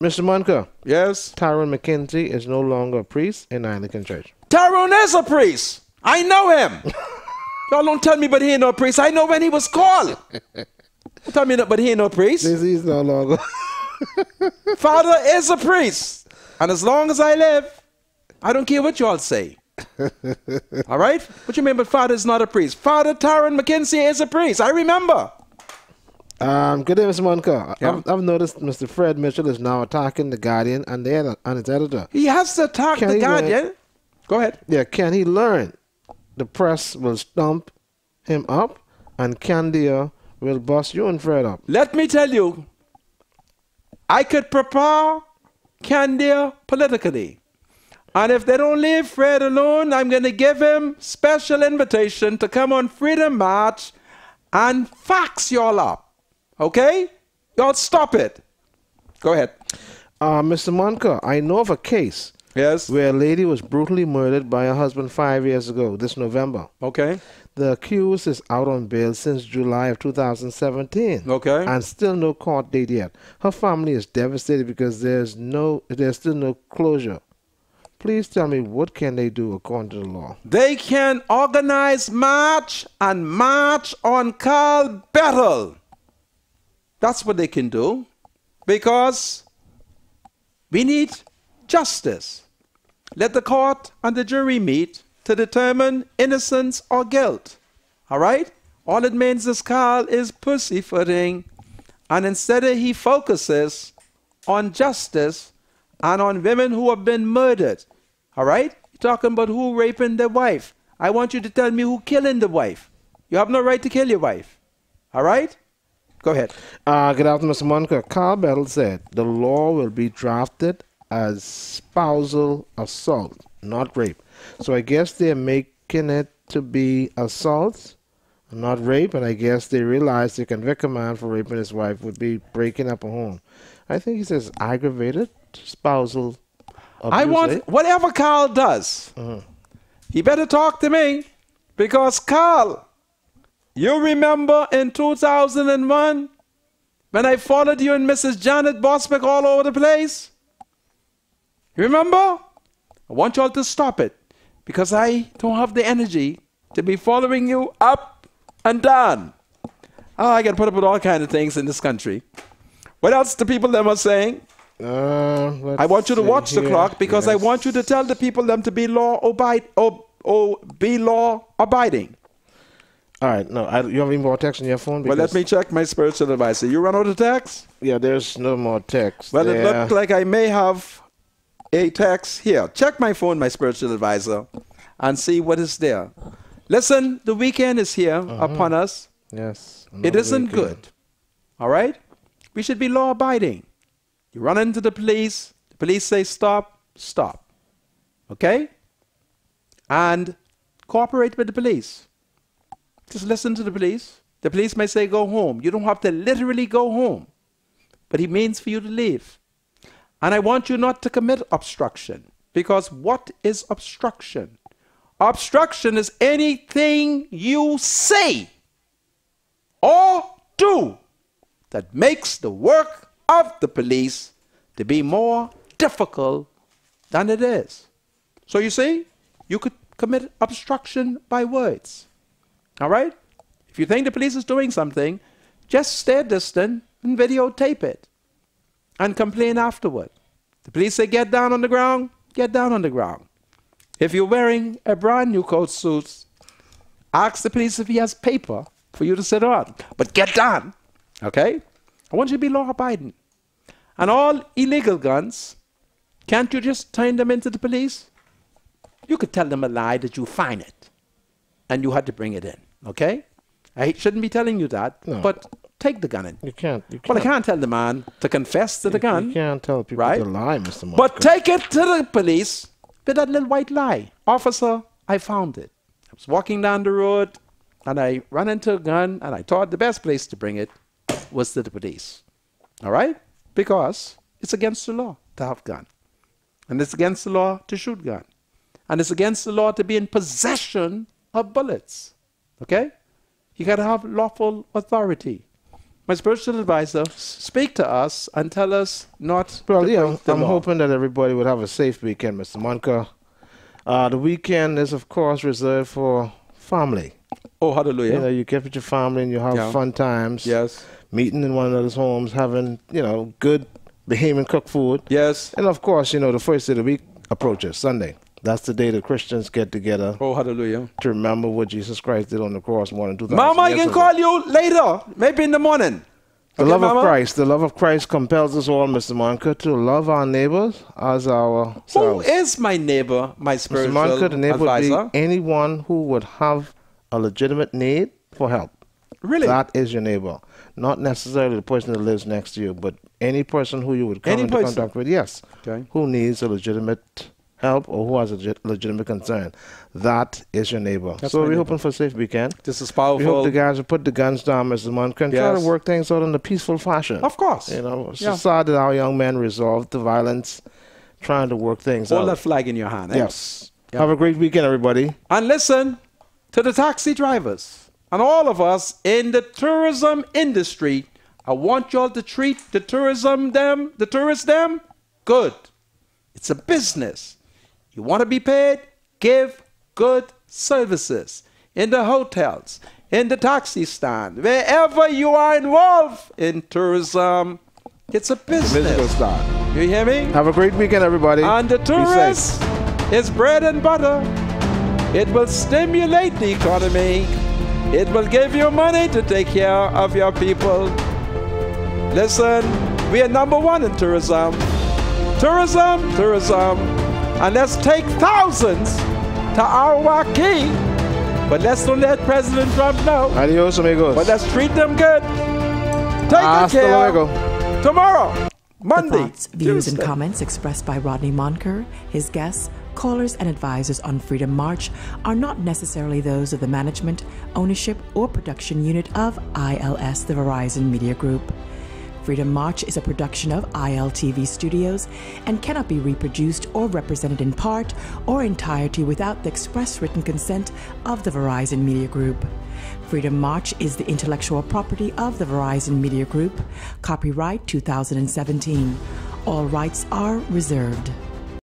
Mr. Monka, Yes? Tyrone McKenzie is no longer a priest in Anglican Church. Tyrone is a priest. I know him. Y'all don't tell me but he ain't no priest. I know when he was called. Don't tell me that but he ain't no priest. He's no longer. Father is a priest. And as long as I live, I don't care what y'all say. All right? What you mean but Father is not a priest? Father Tyrone McKenzie is a priest. I remember. Good day, Mr. Monka. Yeah. I've noticed Mr. Fred Mitchell is now attacking the Guardian and its editor. He has to attack Can the he Guardian. Go ahead. Yeah, can he learn? The press will stump him up, and Candia will bust you and Fred up. Let me tell you, I could prepare Candia politically. And if they don't leave Fred alone, I'm going to give him special invitation to come on Freedom March and fax y'all up. Okay? Y'all stop it. Go ahead. Mr. Monka, I know of a case Yes? where a lady was brutally murdered by her husband 5 years ago, this November. Okay. The accused is out on bail since July of 2017. Okay. And still no court date yet. Her family is devastated because there's still no closure. Please tell me, what can they do according to the law? They can organize march and march on Carl Battle. That's what they can do. Because we need justice. Let the court and the jury meet to determine innocence or guilt. All right? All it means is Carl is pussyfooting, and instead he focuses on justice and on women who have been murdered. All right? You're talking about who raping their wife. I want you to tell me who killing the wife. You have no right to kill your wife. All right? Go ahead. Good afternoon, Mr. Monka. Carl Battle said the law will be drafted as spousal assault, not rape. So I guess they're making it to be assault, not rape, and I guess they realize to convict a man for raping his wife would be breaking up a home. I think he says aggravated spousal abuse. I want whatever Carl does. He better talk to me, because Carl, you remember in 2001 when I followed you and Mrs. Janet Bosbeck all over the place? You remember? I want y'all to stop it, because I don't have the energy to be following you up and down. Oh, I get put up with all kinds of things in this country. What else the people them are saying? I want you to watch the clock, because I want you to tell the people them to be law abiding. All right. No, you have any more text on your phone? Well, let me check my spiritual advisor. You run out of text? Yeah, there's no more text. Well, it looked like I may have a text here. Check my phone, my spiritual advisor, and see what is there. Listen, the weekend is here upon us. Yes. It isn't good. All right? We should be law abiding. You run into the police say stop, stop. Okay? And cooperate with the police. Just listen to the police. The police may say go home. You don't have to literally go home, but he means for you to leave. And I want you not to commit obstruction, because what is obstruction? Obstruction is anything you say or do that makes the work of the police to be more difficult than it is. So you see, you could commit obstruction by words. All right? If you think the police is doing something, just stay distant and videotape it and complain afterward. The police say get down on the ground, get down on the ground. If you're wearing a brand new coat suit, ask the police if he has paper for you to sit on. But get down, okay? I want you to be law-abiding. And all illegal guns, can't you just turn them into the police? You could tell them a lie that you find it, and you had to bring it in, okay? I shouldn't be telling you that, but take the gun in. You can't. Well, I can't tell the man to confess to the gun. You can't tell people right? to lie, Mr. Monk. But take it to the police with that little white lie. Officer, I found it. I was walking down the road, and I ran into a gun, and I thought the best place to bring it was to the police. All right? Because it's against the law to have gun. And it's against the law to shoot gun. And it's against the law to be in possession of bullets. Okay? You got to have lawful authority. my spiritual advisor, speak to us and tell us not Well, to yeah, break the I'm law. hoping that everybody would have a safe weekend, Mr. Monka. The weekend is, of course, reserved for family. Oh, hallelujah. You know, you get with your family and you have Yeah. fun times. Yes. Meeting in one another's homes, having, good Bahamian cooked food. Yes. And, of course, the first day of the week approaches, Sunday. That's the day the Christians get together Oh, hallelujah. to remember what Jesus Christ did on the cross more than 2,000 Mama, I years can ago. call you later, maybe in the morning. The Okay, love Mama? the love of Christ compels us all, Mr. Monka, to love our neighbors as Who ourselves. is my neighbor, my Mr. spiritual Monka, the neighbor advisor? would be anyone who would have a legitimate need for help. Really? That is your neighbor. Not necessarily the person that lives next to you, but any person who you would come Any into person. contact with, yes, Okay. who needs a legitimate help or who has a legitimate concern. That is your neighbor. That's So my we're neighbor. hoping for a safe weekend. This is We powerful. hope the guys will put the guns down, Mr. Monk, and try to Yes. work things out in a peaceful fashion. Of course. It's Yeah. sad that our young men resolve the violence, trying to work things Hold out. that flag in your hand. Eh? Yes. Yeah. Have a great weekend, everybody. And listen to the taxi drivers and all of us in the tourism industry. I want y'all to treat the tourists them good. It's a business. You want to be paid? Give good services in the hotels, in the taxi stand, wherever you are involved in tourism. It's a Musical business. start. You hear me? Have a great weekend, everybody. And the Be safe. tourist is bread and butter. It will stimulate the economy. It will give you money to take care of your people. Listen, we are number one in tourism. Tourism. And let's take thousands to our key. But let's don't let President Trump know. Adios, amigos. But let's treat them good. Take Hasta good care. luego. Tomorrow, The Monday, thoughts, views, and Tuesday. comments expressed by Rodney Monker, his guests, callers, and advisors on Freedom March are not necessarily those of the management, ownership, or production unit of ILS, the Verizon Media Group. Freedom March is a production of ILTV Studios and cannot be reproduced or represented in part or entirety without the express written consent of the Verizon Media Group. Freedom March is the intellectual property of the Verizon Media Group. Copyright 2017. All rights are reserved.